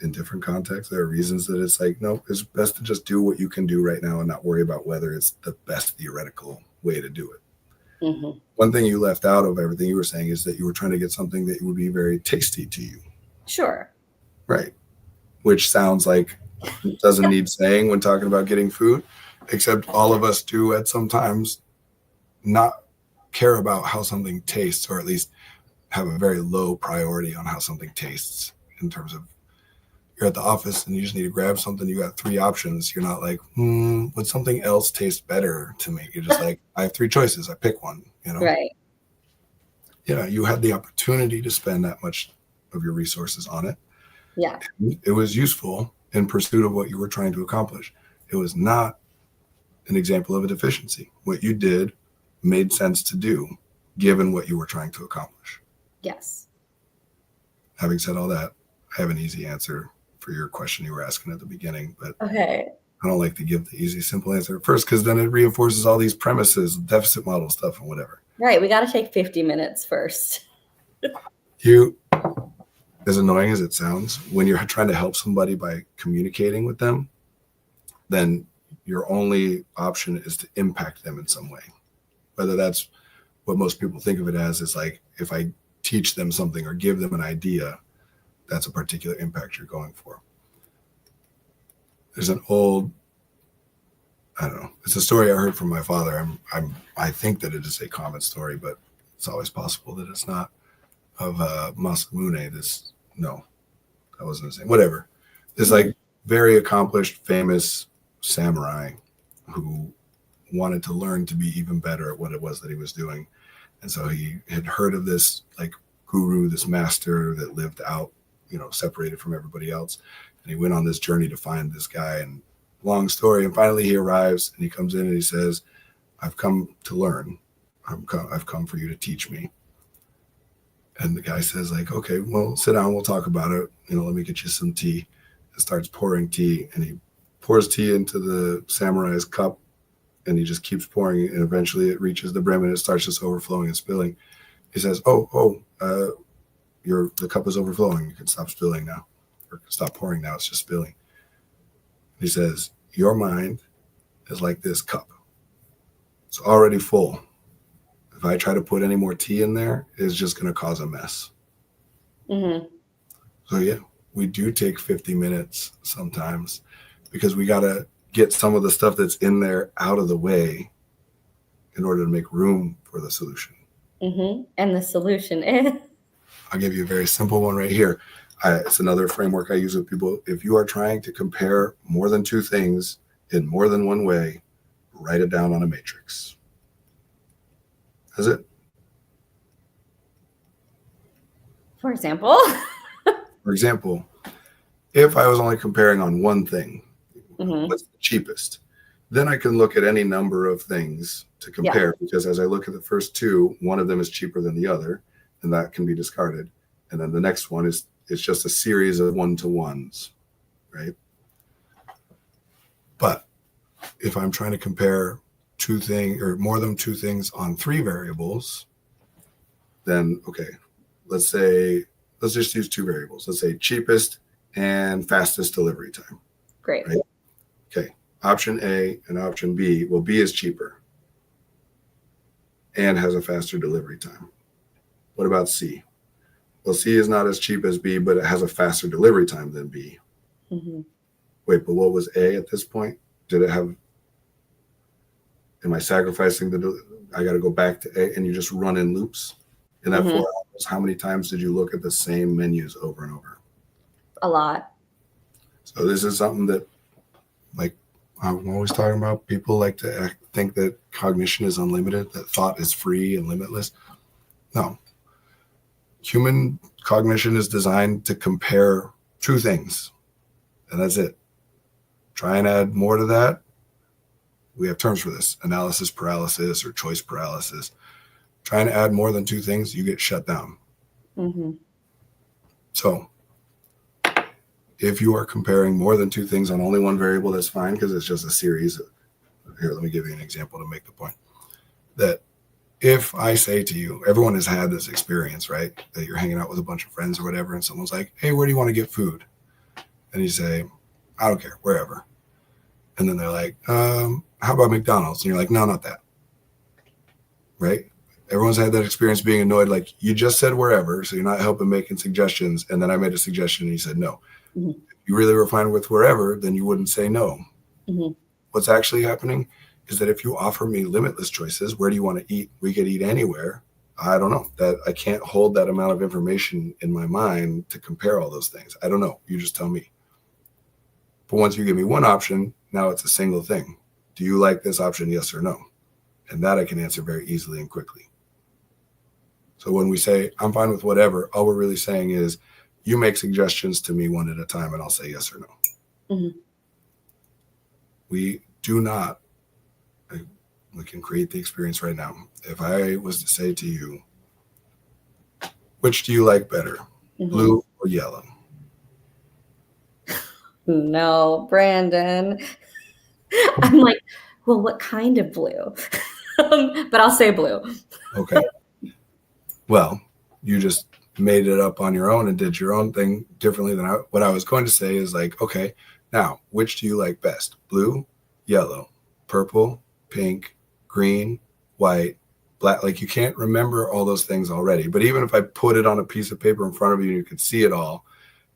in different contexts. There are reasons that it's like, no, it's best to just do what you can do right now and not worry about whether it's the best theoretical way to do it. Mm-hmm. One thing you left out of everything you were saying is that you were trying to get something that would be very tasty to you. Sure. Right. Which sounds like it doesn't need saying when talking about getting food, except all of us do at some times not care about how something tastes, or at least have a very low priority on how something tastes. In terms of, you're at the office and you just need to grab something, you got 3 options. You're not like, would something else taste better to me? You're just like, I have 3 choices, I pick one, Right. Yeah, you had the opportunity to spend that much of your resources on it. Yeah. It was useful in pursuit of what you were trying to accomplish. It was not an example of a deficiency. What you did made sense to do given what you were trying to accomplish. Yes. Having said all that, I have an easy answer for your question you were asking at the beginning, but Okay. I don't like to give the easy, simple answer at first, because then it reinforces all these premises, deficit model stuff and whatever. Right. We got to take 50 minutes first. You, as annoying as it sounds, when you're trying to help somebody by communicating with them, then your only option is to impact them in some way. Whether that's what most people think of it as, is like, if I teach them something or give them an idea, that's a particular impact you're going for. There's an old, I don't know, it's a story I heard from my father. I think that it is a common story, but it's always possible that it's not, of Masamune. That wasn't his name. Whatever. This like very accomplished, famous samurai who wanted to learn to be even better at what it was that he was doing. And so he had heard of this like guru, this master that lived out, separated from everybody else. And he went on this journey to find this guy, and long story. And finally he arrives and he comes in and he says, I've come to learn. I've come for you to teach me. And the guy says like, okay, well, sit down. We'll talk about it. Let me get you some tea. And starts pouring tea, and he pours tea into the samurai's cup, and he just keeps pouring it. And eventually it reaches the brim and it starts just overflowing and spilling. He says, the cup is overflowing. You can stop spilling now, or stop pouring now. It's just spilling. He says, your mind is like this cup. It's already full. If I try to put any more tea in there, it's just going to cause a mess. Mm-hmm. So yeah, we do take 50 minutes sometimes because we got to get some of the stuff that's in there out of the way in order to make room for the solution. Mm-hmm. And the solution is? I'll give you a very simple one right here. It's another framework I use with people. If you are trying to compare more than 2 things in more than one way, write it down on a matrix. That's it. For example? For example, if I was only comparing on one thing, Mm-hmm. what's the cheapest? Then I can look at any number of things to compare, because as I look at the first 2, one of them is cheaper than the other, and that can be discarded. And then the next one it's just a series of 1-to-1s, right? But if I'm trying to compare 2 things or more than 2 things on 3 variables, then okay, let's just use 2 variables. Let's say cheapest and fastest delivery time. Great. Right? Okay. option A and option B. Well, B is cheaper and has a faster delivery time. What about C? Well, C is not as cheap as B, but it has a faster delivery time than B. Mm-hmm. Wait, but what was A at this point? Did it have, am I sacrificing I got to go back to A, and you just run in loops? In that 4 hours, how many times did you look at the same menus over and over? A lot. So this is something that, like I'm always talking about, people like to think that cognition is unlimited, that thought is free and limitless. No. Human cognition is designed to compare two things, and that's it. Try and add more to that. We have terms for this: analysis paralysis or choice paralysis. Try and add more than two things, you get shut down. Mm-hmm. So if you are comparing more than two things on only one variable, that's fine, because it's just a series. Here, let me give you an example to make the point. That if I say to you, everyone has had this experience, right? That you're hanging out with a bunch of friends or whatever, and someone's like, hey, where do you want to get food? And you say, I don't care, wherever. And then they're like, how about McDonald's? And you're like, no, not that. Right? Everyone's had that experience being annoyed, like you just said wherever, so you're not helping making suggestions. And then I made a suggestion and you said no. Mm-hmm. If you really were fine with wherever, then you wouldn't say no. Mm-hmm. What's actually happening is that if you offer me limitless choices, where do you want to eat? We could eat anywhere. I don't know. That I can't hold that amount of information in my mind to compare all those things. I don't know. You just tell me. But once you give me one option, now it's a single thing. Do you like this option? Yes or no? And that I can answer very easily and quickly. So when we say, I'm fine with whatever, all we're really saying is, you make suggestions to me one at a time and I'll say yes or no. Mm-hmm. We do not, we can create the experience right now. If I was to say to you, which do you like better, mm-hmm. blue or yellow? No, Brandon. I'm like, well, what kind of blue? But I'll say blue. Okay. Well, you just made it up on your own and did your own thing differently than what I was going to say is like, okay, now, which do you like best? Blue, yellow, purple, pink, green, white, black. Like you can't remember all those things already. But even if I put it on a piece of paper in front of you and you could see it all,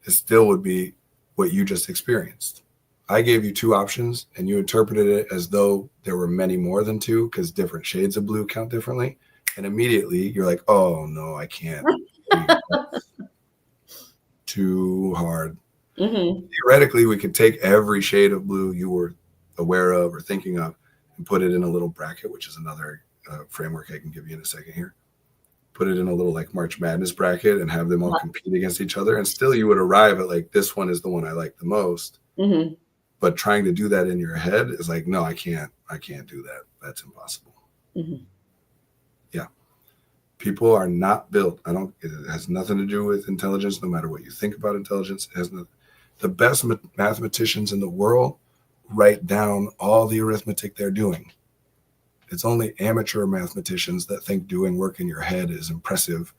it still would be what you just experienced. I gave you two options and you interpreted it as though there were many more than two because different shades of blue count differently. And immediately you're like, oh, no, I can't. Too hard. Mm-hmm. Theoretically, we could take every shade of blue you were aware of or thinking of and put it in a little bracket, which is another framework I can give you in a second here. Put it in a little like March Madness bracket and have them all compete against each other. And still you would arrive at like, this one is the one I like the most. Mm-hmm. But trying to do that in your head is like, no, I can't do that. That's impossible. Mm-hmm. Yeah. People are not built. It has nothing to do with intelligence, no matter what you think about intelligence. It has the best mathematicians in the world write down all the arithmetic they're doing. It's only amateur mathematicians that think doing work in your head is impressive,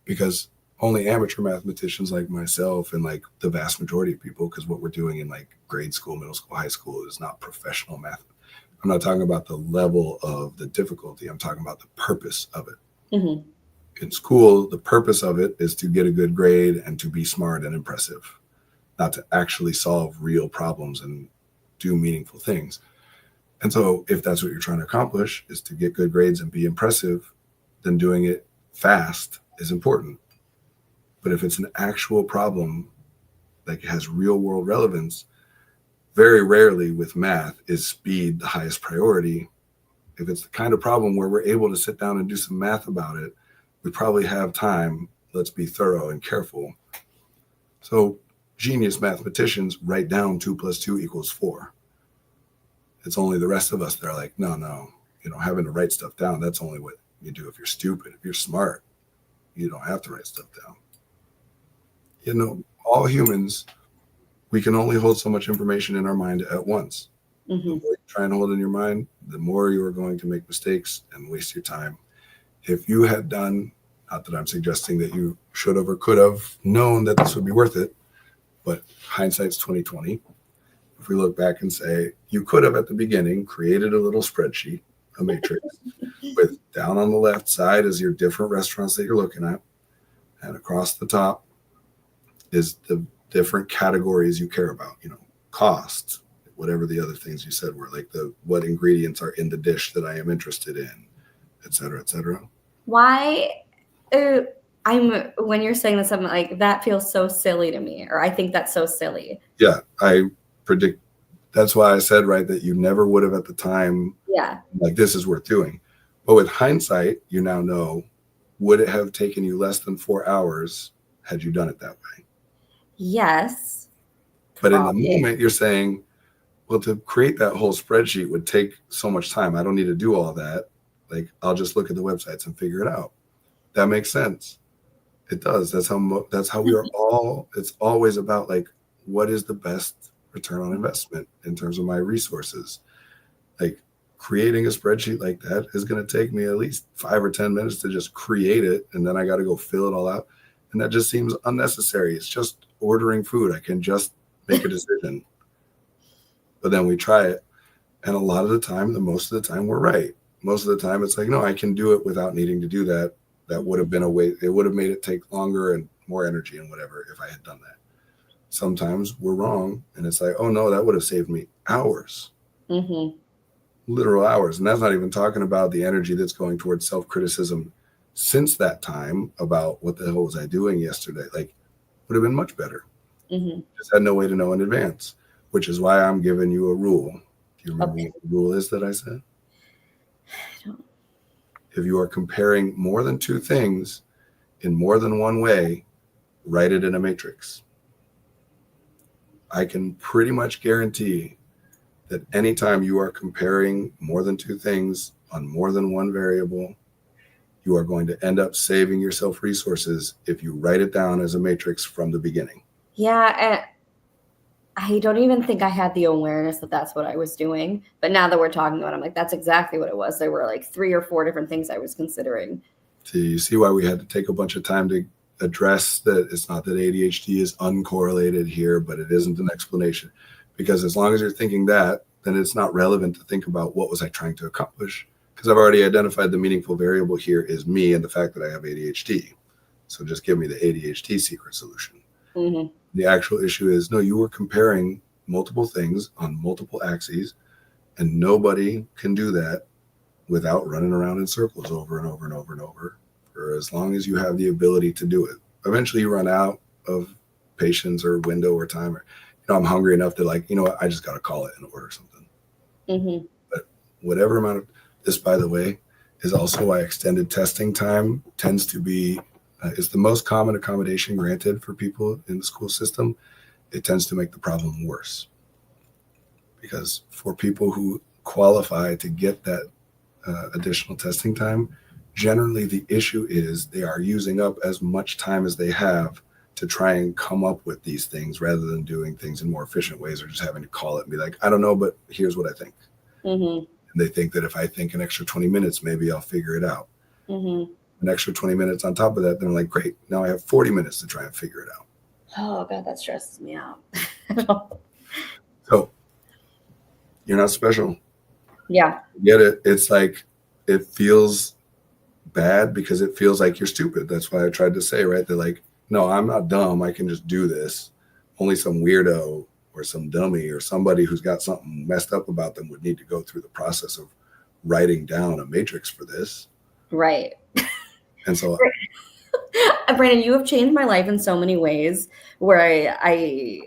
because only amateur mathematicians like myself and like the vast majority of people, because what we're doing in like grade school, middle school, high school is not professional math. I'm not talking about the level of the difficulty. I'm talking about the purpose of it. Mm-hmm. In school, the purpose of it is to get a good grade and to be smart and impressive, not to actually solve real problems and do meaningful things. And so if that's what you're trying to accomplish is to get good grades and be impressive, then doing it fast is important. But if it's an actual problem that has real world relevance, very rarely with math is speed the highest priority. If it's the kind of problem where we're able to sit down and do some math about it, we probably have time. Let's be thorough and careful. So genius mathematicians write down 2 + 2 = 4. It's only the rest of us that are like, no, having to write stuff down, that's only what you do if you're stupid. If you're smart, you don't have to write stuff down. All humans, we can only hold so much information in our mind at once. Mm-hmm. The more you try and hold in your mind, the more you are going to make mistakes and waste your time. If you had done, not that I'm suggesting that you should have or could have known that this would be worth it, but hindsight's 20/20. If if we look back and say, you could have at the beginning created a little spreadsheet, a matrix, with down on the left side is your different restaurants that you're looking at. And across the top is the different categories you care about, cost, whatever the other things you said were, like what ingredients are in the dish that I am interested in, et cetera, et cetera. Why? When you're saying this, I'm like, that feels so silly to me, or I think that's so silly. Yeah, I predict. That's why I said, right, that you never would have at the time. Yeah. Like, this is worth doing. But with hindsight, you now know, would it have taken you less than 4 hours had you done it that way? Yes. But in the moment, you're saying, well, to create that whole spreadsheet would take so much time. I don't need to do all that. Like, I'll just look at the websites and figure it out. That makes sense. It does. That's how we are all. It's always about, like, what is the best return on investment in terms of my resources. Like, creating a spreadsheet like that is going to take me at least 5 or 10 minutes to just create it. And then I got to go fill it all out. And that just seems unnecessary. It's just ordering food. I can just make a decision. But then we try it. And a lot of the time, most of the time, we're right. Most of the time, it's like, no, I can do it without needing to do that. That would have been a way. It would have made it take longer and more energy and whatever if I had done that. Sometimes we're wrong. And it's like, oh, no, that would have saved me hours. Mm-hmm. Literal hours. And that's not even talking about the energy that's going towards self-criticism since that time about what the hell was I doing yesterday. Like, would have been much better. Mm-hmm. Just had no way to know in advance, which is why I'm giving you a rule. Do you remember what the rule is that I said? I don't. If you are comparing more than two things in more than one way, write it in a matrix. I can pretty much guarantee that anytime you are comparing more than two things on more than one variable, you are going to end up saving yourself resources if you write it down as a matrix from the beginning. Yeah, and I don't even think I had the awareness that that's what I was doing. But now that we're talking about it, I'm like, that's exactly what it was. There were like 3 or 4 different things I was considering. Do you see why we had to take a bunch of time to address that? It's not that ADHD is uncorrelated here, but it isn't an explanation. Because as long as you're thinking that, then it's not relevant to think about what was I trying to accomplish. Because I've already identified the meaningful variable here is me and the fact that I have ADHD. So just give me the ADHD secret solution. Mm-hmm. The actual issue is, no, you were comparing multiple things on multiple axes, and nobody can do that without running around in circles over and over and over and over for as long as you have the ability to do it. Eventually you run out of patience or window or time, or, I'm hungry enough to, like, what, I just got to call it and order something. Mm-hmm. But whatever amount of this, by the way, is also why extended testing time tends to be is the most common accommodation granted for people in the school system. It tends to make the problem worse, because for people who qualify to get that additional testing time, generally the issue is they are using up as much time as they have to try and come up with these things rather than doing things in more efficient ways, or just having to call it and be like, I don't know, but here's what I think. Mm-hmm. And they think that if I think an extra 20 minutes, maybe I'll figure it out. Mm-hmm. An extra 20 minutes on top of that, then I'm like, great, now I have 40 minutes to try and figure it out. Oh, God, that stresses me out. So you're not special. Yeah. Get it? It's like, it feels bad because it feels like you're stupid. That's why I tried to say, right? They're like, no, I'm not dumb. I can just do this. Only some weirdo or some dummy or somebody who's got something messed up about them would need to go through the process of writing down a matrix for this. Right. And so, Brandon, you have changed my life in so many ways, where I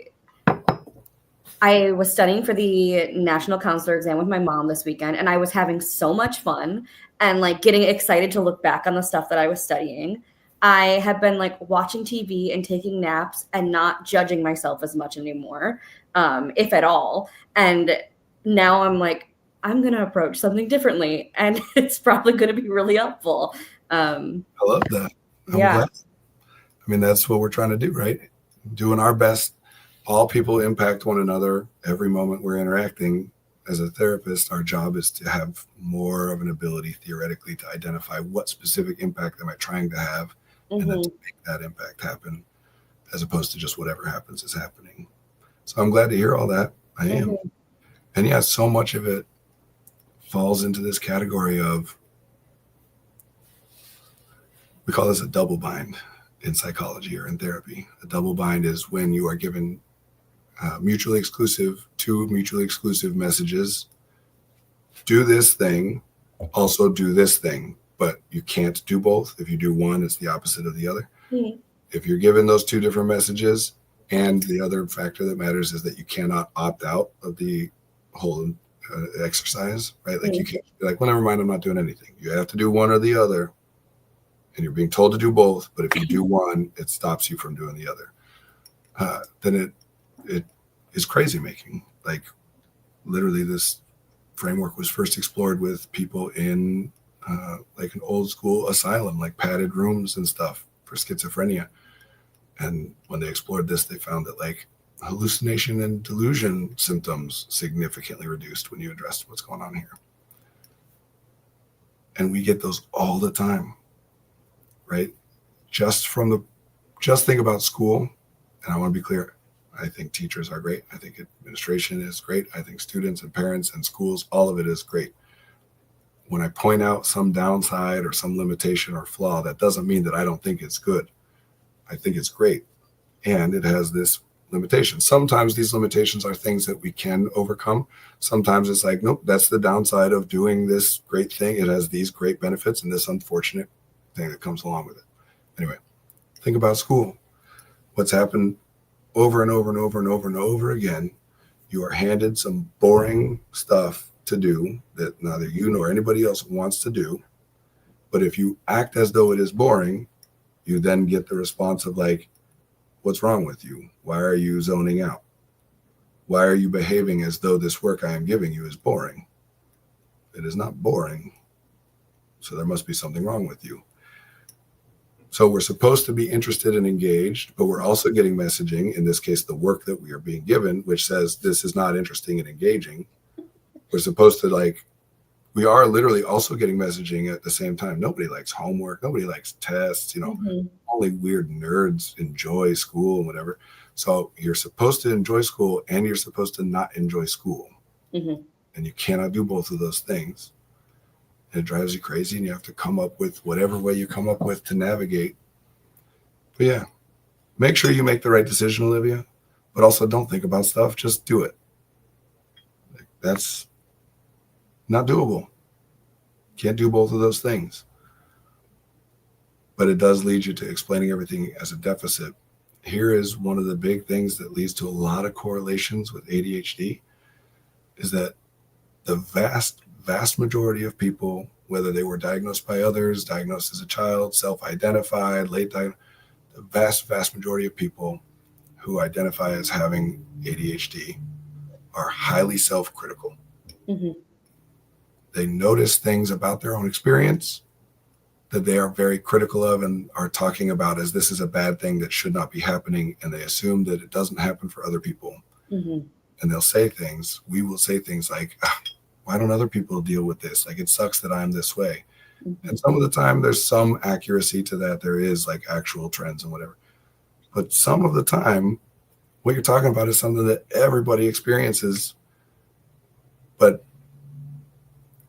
was studying for the National Counselor exam with my mom this weekend, and I was having so much fun and like getting excited to look back on the stuff that I was studying. I have been like watching TV and taking naps and not judging myself as much anymore, if at all. And now I'm like, I'm going to approach something differently, and it's probably going to be really helpful. I love that. I'm glad. I mean, that's what we're trying to do, right? Doing our best. All people impact one another every moment we're interacting. As a therapist, our job is to have more of an ability theoretically to identify what specific impact am I trying to have, and then to make that impact happen, as opposed to just whatever happens is happening. So I'm glad to hear all that. I am. Mhm. And yeah, so much of it falls into this category of, we call this a double bind in psychology or in therapy. A double bind is when you are given two mutually exclusive messages. Do this thing, also do this thing, but you can't do both. If you do one, it's the opposite of the other. Mhm. If you're given those two different messages, and the other factor that matters is that you cannot opt out of the whole exercise, right? Like you can't be like, well, never mind, I'm not doing anything. You have to do one or the other, and you're being told to do both. But if you do one, it stops you from doing the other. Then it is crazy making. Like literally, this framework was first explored with people in like an old school asylum, like padded rooms and stuff for schizophrenia. And when they explored this, they found that like hallucination and delusion symptoms significantly reduced when you addressed what's going on here. And we get those all the time, right? Just think about school. And I want to be clear. I think teachers are great. I think administration is great. I think students and parents and schools, all of it is great. When I point out some downside or some limitation or flaw, that doesn't mean that I don't think it's good. I think it's great. And it has this limitation. Sometimes these limitations are things that we can overcome. Sometimes it's like, nope, that's the downside of doing this great thing. It has these great benefits and this unfortunate thing that comes along with it. Anyway, think about school. What's happened over and over and over and over and over again, you are handed some boring stuff to do that neither you nor anybody else wants to do. But if you act as though it is boring, you then get the response of like, what's wrong with you? Why are you zoning out? Why are you behaving as though this work I am giving you is boring? It is not boring. So there must be something wrong with you. So we're supposed to be interested and engaged, but we're also getting messaging, in this case, the work that we are being given, which says this is not interesting and engaging. We're supposed to we are literally also getting messaging at the same time. Nobody likes homework. Nobody likes tests. Only weird nerds enjoy school and whatever. So you're supposed to enjoy school and you're supposed to not enjoy school. Mhm. And you cannot do both of those things. It drives you crazy and you have to come up with whatever way you come up with to navigate. But yeah, make sure you make the right decision, Olivia, but also don't think about stuff. Just do it. That's not doable. Can't do both of those things. But it does lead you to explaining everything as a deficit. Here is one of the big things that leads to a lot of correlations with ADHD is that the vast majority of people, whether they were diagnosed by others, diagnosed as a child, self-identified, late diagnosed, the vast majority of people who identify as having ADHD are highly self-critical. Mhm. They notice things about their own experience that they are very critical of and are talking about as this is a bad thing that should not be happening. And they assume that it doesn't happen for other people. Mhm. And they'll say things. We will say things like, why don't other people deal with this? Like, it sucks that I'm this way. Mhm. And some of the time there's some accuracy to that. There is like actual trends and whatever. But some of the time, what you're talking about is something that everybody experiences. But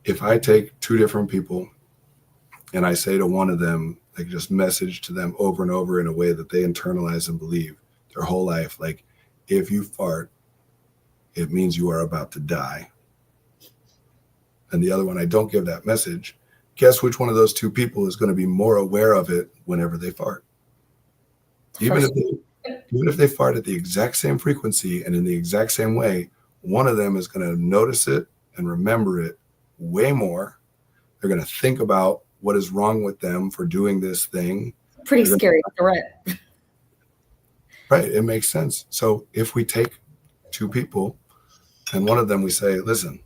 if I take two different people and I say to one of them, like just message to them over and over in a way that they internalize and believe their whole life, like if you fart, it means you are about to die. And the other one, I don't give that message. Guess which one of those two people is going to be more aware of it whenever they fart? Even if they fart at the exact same frequency and in the exact same way, one of them is going to notice it and remember it way more. They're going to think about what is wrong with them for doing this thing. Pretty scary threat. Right. It makes sense. So if we take two people and one of them we say, listen,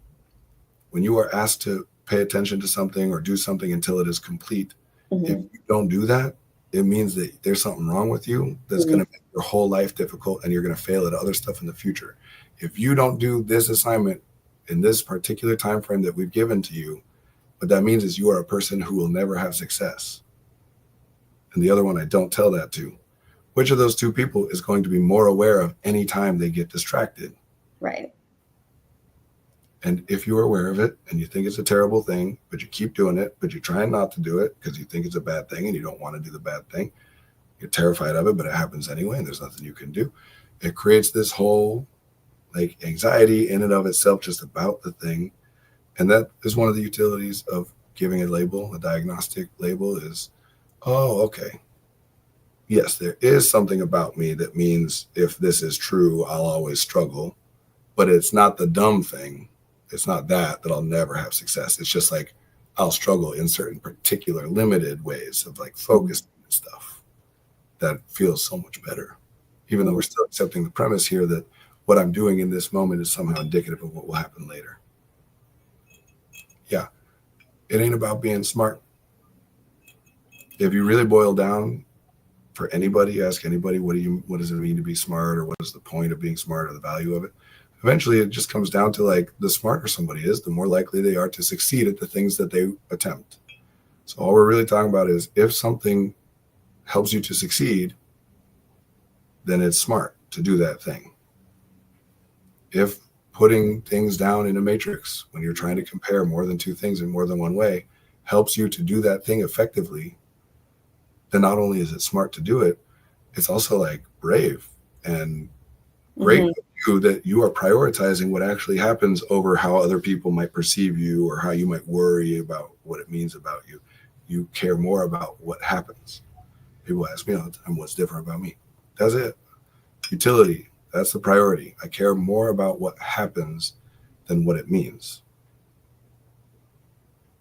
when you are asked to pay attention to something or do something until it is complete, if you don't do that, it means that there's something wrong with you that's going to make your whole life difficult and you're going to fail at other stuff in the future. If you don't do this assignment in this particular time frame that we've given to you, what that means is you are a person who will never have success. And the other one I don't tell that to. Which of those two people is going to be more aware of any time they get distracted? Right. And if you are aware of it and you think it's a terrible thing, but you keep doing it, but you're trying not to do it because you think it's a bad thing and you don't want to do the bad thing, you're terrified of it, but it happens anyway, and there's nothing you can do. It creates this whole like anxiety in and of itself just about the thing. And that is one of the utilities of giving a label, a diagnostic label is, oh, okay. Yes, there is something about me that means if this is true, I'll always struggle, but it's not the dumb thing. It's not that I'll never have success. It's just like I'll struggle in certain particular limited ways of like focusing and stuff that feels so much better, even though we're still accepting the premise here that what I'm doing in this moment is somehow indicative of what will happen later. Yeah, it ain't about being smart. If you really boil down for anybody, ask anybody, what does it mean to be smart, or what is the point of being smart, or the value of it? Eventually, it just comes down to like the smarter somebody is, the more likely they are to succeed at the things that they attempt. So all we're really talking about is if something helps you to succeed, then it's smart to do that thing. If putting things down in a matrix when you're trying to compare more than two things in more than one way helps you to do that thing effectively, then not only is it smart to do it, it's also like brave and great of you that you are prioritizing what actually happens over how other people might perceive you or how you might worry about what it means about you. You care more about what happens. People ask me all the time, what's different about me? That's it. Utility. That's the priority. I care more about what happens than what it means.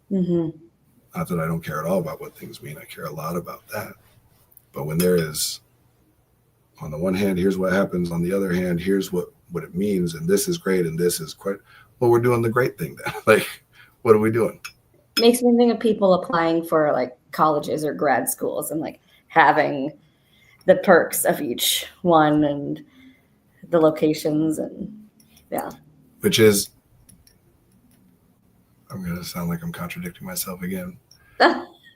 Not that I don't care at all about what things mean. I care a lot about that. But when there is, on the one hand, here's what happens. On the other hand, here's what it means. And this is great. And this is quite, well, we're doing the great thing then. Like, what are we doing? Makes me think of people applying for like colleges or grad schools and like having the perks of each one and the locations and yeah. Which is, I'm going to sound like I'm contradicting myself again.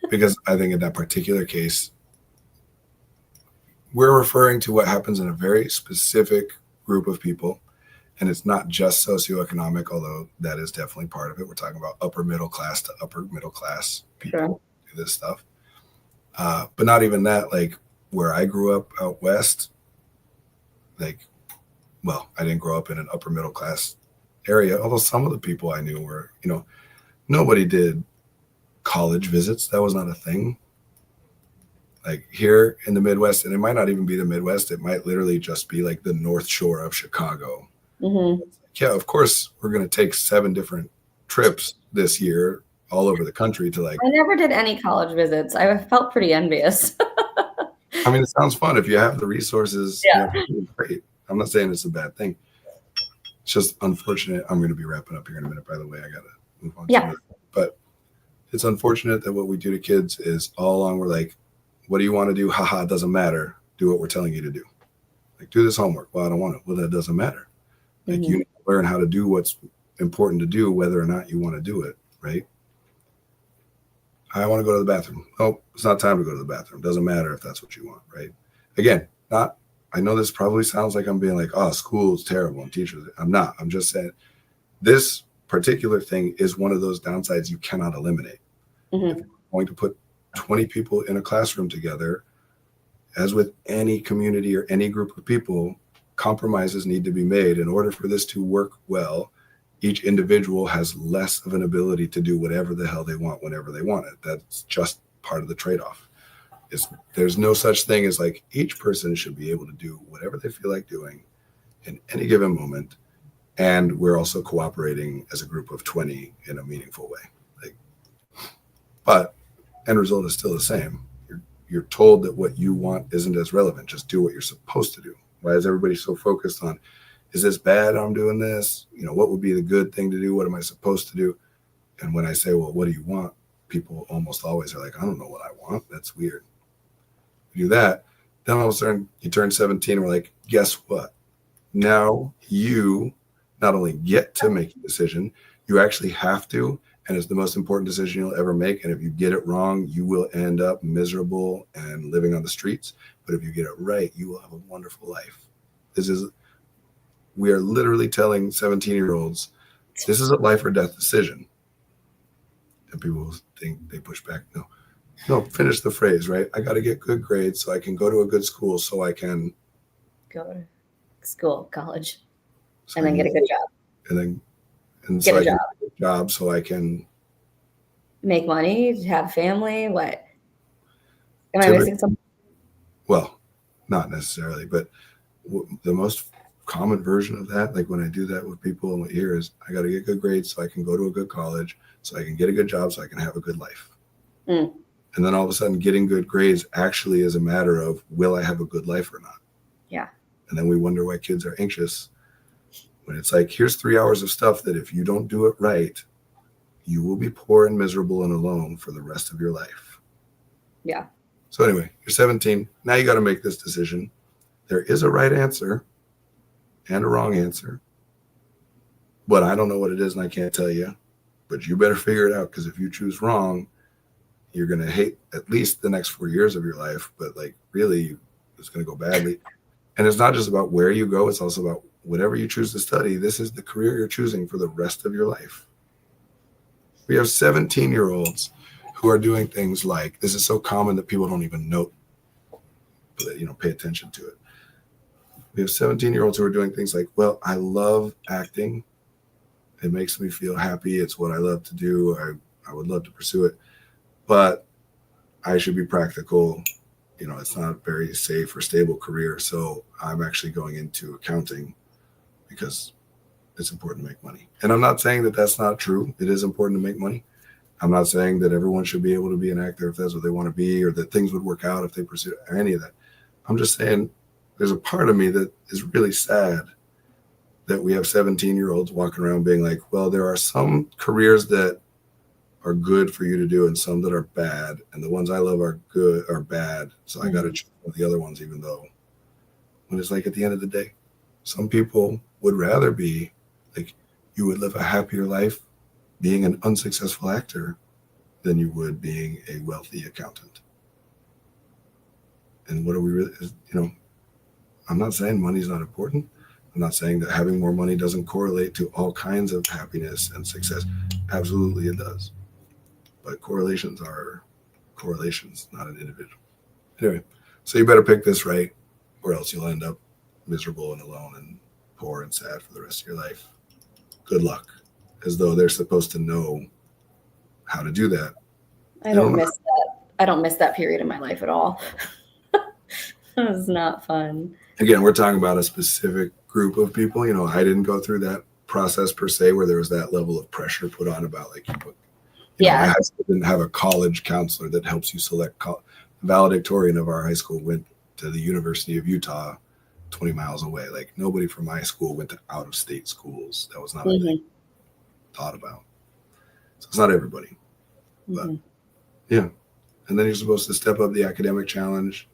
Because I think in that particular case, we're referring to what happens in a very specific group of people. And it's not just socioeconomic, although that is definitely part of it. We're talking about upper middle class to upper middle class people do this stuff. But not even that, like where I grew up out west, like, well, I didn't grow up in an upper middle class area, although some of the people I knew were, nobody did college visits. That was not a thing. Like here in the Midwest, and it might not even be the Midwest, it might literally just be like the North Shore of Chicago. Yeah, of course, we're going to take 7 different trips this year all over the country to like. I never did any college visits. I felt pretty envious. I mean, it sounds fun if you have the resources. Yeah. Great. I'm not saying it's a bad thing. It's just unfortunate. I'm going to be wrapping up here in a minute, by the way. I got to move on. Yeah. But it's unfortunate that what we do to kids is all along we're like, what do you want to do? Haha, it doesn't matter. Do what we're telling you to do. Like, do this homework. Well, I don't want it. Well, that doesn't matter. Like, you need to learn how to do what's important to do, whether or not you want to do it, right? I want to go to the bathroom. Oh, it's not time to go to the bathroom. Doesn't matter if that's what you want, right? Again, I know this probably sounds like I'm being like, oh, school is terrible and teachers. I'm not. I'm just saying this particular thing is one of those downsides you cannot eliminate. If you're going to put 20 people in a classroom together, as with any community or any group of people, compromises need to be made. In order for this to work well, each individual has less of an ability to do whatever the hell they want whenever they want it. That's just part of the trade-off. There's no such thing as like each person should be able to do whatever they feel like doing in any given moment. And we're also cooperating as a group of 20 in a meaningful way. But end result is still the same. You're told that what you want isn't as relevant. Just do what you're supposed to do. Why is everybody so focused on, is this bad I'm doing this? What would be the good thing to do? What am I supposed to do? And when I say, well, what do you want? People almost always are like, I don't know what I want. That's weird. You do that, then all of a sudden you turn 17 and we're like, guess what? Now you not only get to make a decision, you actually have to. And it's the most important decision you'll ever make. And if you get it wrong, you will end up miserable and living on the streets. But if you get it right, you will have a wonderful life. We are literally telling 17-year-olds this is a life or death decision. And people think they push back. No, finish the phrase, right? I got to get good grades so I can go to a good school so I can Go to school, college, so and then get a good job. And Get so a I can job. get a job so I can Make money, have family. What? Am I typically, missing something? well, not necessarily, but the most common version of that, like when I do that with people and what you hear is I got to get good grades so I can go to a good college, so I can get a good job, so I can have a good life. Mm. And then all of a sudden getting good grades actually is a matter of, will I have a good life or not? Yeah. And then we wonder why kids are anxious when it's like, here's 3 hours of stuff that if you don't do it right, you will be poor and miserable and alone for the rest of your life. Yeah. So anyway, you're 17. Now you got to make this decision. There is a right answer and a wrong answer, but I don't know what it is and I can't tell you. But you better figure it out, because if you choose wrong, you're going to hate at least the next 4 years of your life. But like really, it's going to go badly. And it's not just about where you go. It's also about whatever you choose to study. This is the career you're choosing for the rest of your life. We have 17-year-olds who are doing things like, this is so common that people don't even note, pay attention to it. We have 17-year-olds who are doing things like, well, I love acting. It makes me feel happy. It's what I love to do. I would love to pursue it, but I should be practical. It's not a very safe or stable career. So I'm actually going into accounting because it's important to make money. And I'm not saying that that's not true. It is important to make money. I'm not saying that everyone should be able to be an actor if that's what they want to be, or that things would work out if they pursue it, or any of that. I'm just saying there's a part of me that is really sad that we have 17-year-olds walking around being like, well, there are some careers that are good for you to do and some that are bad. And the ones I love are good or bad. So I got to choose the other ones, even though when it's like at the end of the day, some people would rather be like, you would live a happier life being an unsuccessful actor than you would being a wealthy accountant. And what are we really, I'm not saying money's not important. I'm not saying that having more money doesn't correlate to all kinds of happiness and success. Absolutely it does. But correlations are correlations, not an individual. Anyway, so you better pick this right, or else you'll end up miserable and alone and poor and sad for the rest of your life. Good luck. As though they're supposed to know how to do that. I don't miss that. I don't miss that period in my life at all. It was not fun. Again, we're talking about a specific group of people. I didn't go through that process per se where there was that level of pressure put on about like, my high school didn't have a college counselor that helps you select. The valedictorian of our high school went to the University of Utah 20 miles away. Like nobody from my school went to out of state schools. That was not a thing thought about. So it's not everybody, but yeah. And then you're supposed to step up the academic challenge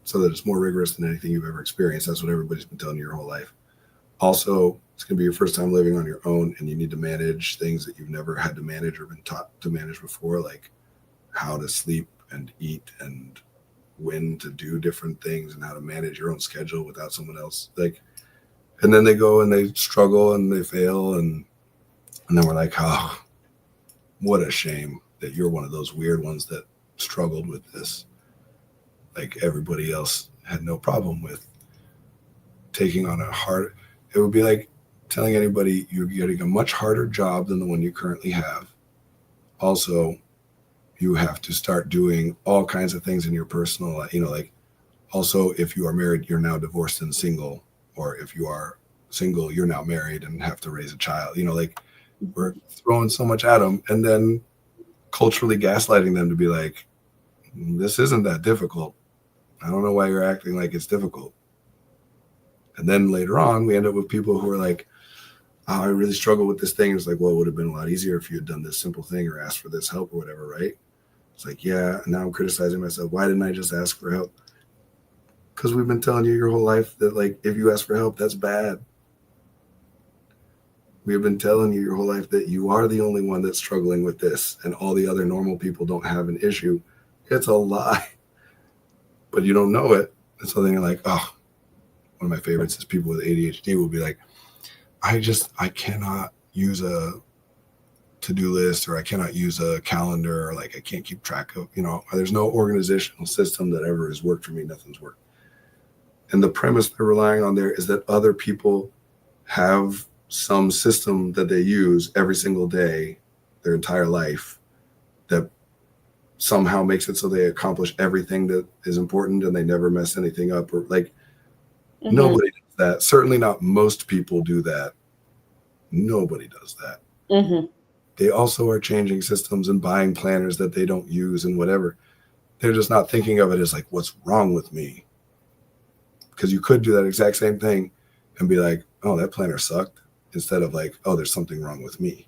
so that it's more rigorous than anything you've ever experienced. That's what everybody's been telling you your whole life. Also, it's going to be your first time living on your own, and you need to manage things that you've never had to manage or been taught to manage before, like how to sleep and eat and when to do different things and how to manage your own schedule without someone else. And then they go and they struggle and they fail. And then we're like, oh, what a shame that you're one of those weird ones that struggled with this. Like everybody else had no problem with taking on it would be like telling anybody you're getting a much harder job than the one you currently have. Also, you have to start doing all kinds of things in your personal life. Also, if you are married, you're now divorced and single, or if you are single, you're now married and have to raise a child. We're throwing so much at them and then culturally gaslighting them to be like, this isn't that difficult. I don't know why you're acting like it's difficult. And then later on, we end up with people who are like, oh, I really struggle with this thing. It's like, well, it would have been a lot easier if you had done this simple thing or asked for this help or whatever, right? It's like, yeah, and now I'm criticizing myself. Why didn't I just ask for help? Because we've been telling you your whole life that, like, if you ask for help, that's bad. We have been telling you your whole life that you are the only one that's struggling with this and all the other normal people don't have an issue. It's a lie. But you don't know it. And so then you're like, oh, one of my favorites is people with ADHD will be like, I cannot use a to-do list, or I cannot use a calendar, or like I can't keep track of, there's no organizational system that ever has worked for me. Nothing's worked. And the premise they're relying on there is that other people have some system that they use every single day, their entire life, that somehow makes it so they accomplish everything that is important and they never mess anything up, or like nobody does that. Certainly not most people do that. Nobody does that. They also are changing systems and buying planners that they don't use and whatever. They're just not thinking of it as like, what's wrong with me? Because you could do that exact same thing and be like, oh, that planner sucked, instead of like, oh, there's something wrong with me.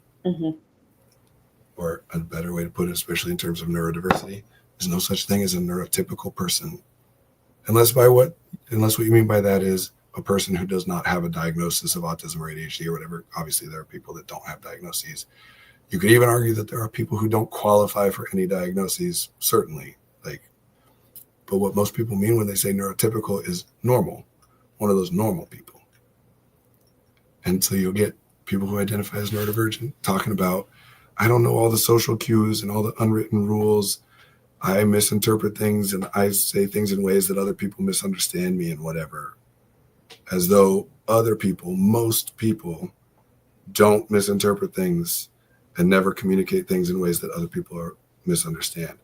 Or a better way to put it, especially in terms of neurodiversity, there's no such thing as a neurotypical person. Unless what you mean by that is a person who does not have a diagnosis of autism or ADHD or whatever. Obviously, there are people that don't have diagnoses. You could even argue that there are people who don't qualify for any diagnoses, certainly. But what most people mean when they say neurotypical is normal, one of those normal people. And so you'll get people who identify as neurodivergent talking about, I don't know all the social cues and all the unwritten rules. I misinterpret things and I say things in ways that other people misunderstand me and whatever. As though other people, most people, don't misinterpret things and never communicate things in ways that other people misunderstand.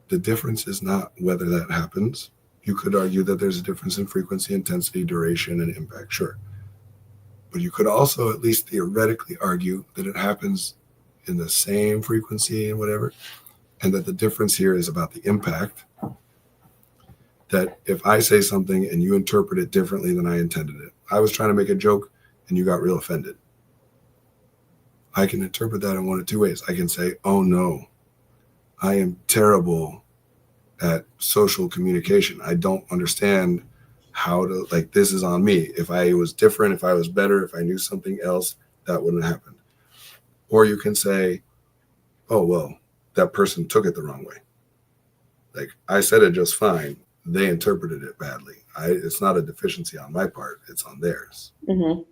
The difference is not whether that happens. You could argue that there's a difference in frequency, intensity, duration, and impact, sure. But you could also at least theoretically argue that it happens in the same frequency and whatever, and that the difference here is about the impact. That if I say something and you interpret it differently than I intended it, I was trying to make a joke and you got real offended. I can interpret that in one of two ways. I can say, oh no, I am terrible at social communication. I don't understand how to, like, this is on me. If I was different, if I was better, if I knew something else, that wouldn't have happened. Or you can say, oh, well, that person took it the wrong way. Like, I said it just fine. They interpreted it badly. It's not a deficiency on my part. It's on theirs. And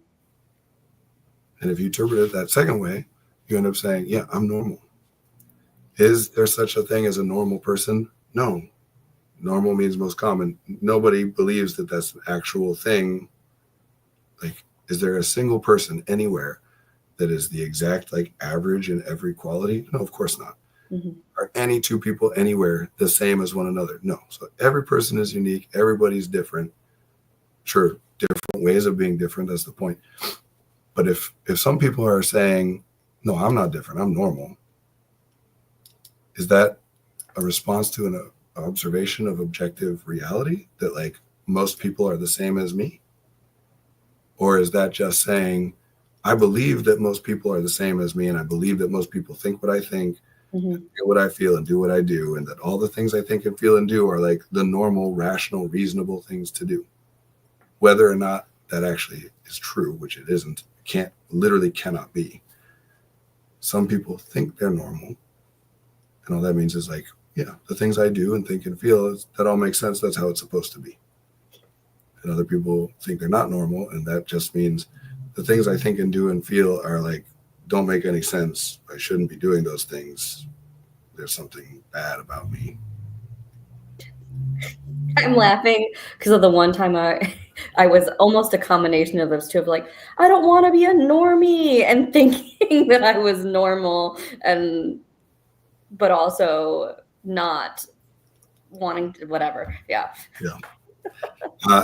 if you interpret it that second way, you end up saying, yeah, I'm normal. Is there such a thing as a normal person? No. Normal means most common. Nobody believes that that's an actual thing. Like, is there a single person anywhere that is the exact, like, average in every quality? No, of course not. Are any two people anywhere the same as one another? No. So every person is unique. Everybody's different. Sure, different ways of being different. That's the point. But if some people are saying, no, I'm not different, I'm normal, is that a response to an observation of objective reality that, like, most people are the same as me? Or is that just saying, I believe that most people are the same as me, and I believe that most people think what I think, feel what I feel, and do what I do, and that all the things I think and feel and do are like the normal, rational, reasonable things to do? Whether or not that actually is true, which it isn't, literally cannot be. Some people think they're normal, and all that means is, like, yeah, the things I do and think and feel, that all makes sense. That's how it's supposed to be. And other people think they're not normal, and that just means the things I think and do and feel are, like, don't make any sense. I shouldn't be doing those things. There's something bad about me. I'm laughing because of the one time I was almost a combination of those two, of like, I don't want to be a normie, and thinking that I was normal, but also not wanting to, whatever. Yeah.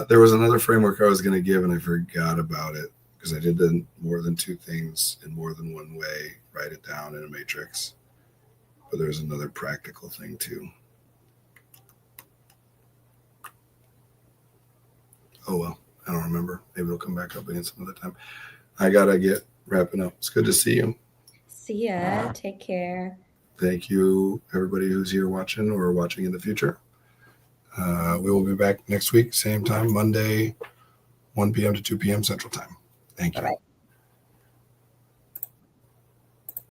There was another framework I was going to give, and I forgot about it because I did more than two things in more than one way. Write it down in a matrix. But there's another practical thing too. Oh, well, I don't remember. Maybe it'll come back up again some other time. I got to get wrapping up. It's good to see you. See ya. Take care. Thank you, everybody who's here watching or watching in the future. We will be back next week, same time, Monday, 1 p.m. to 2 p.m. Central Time. Thank you. All right.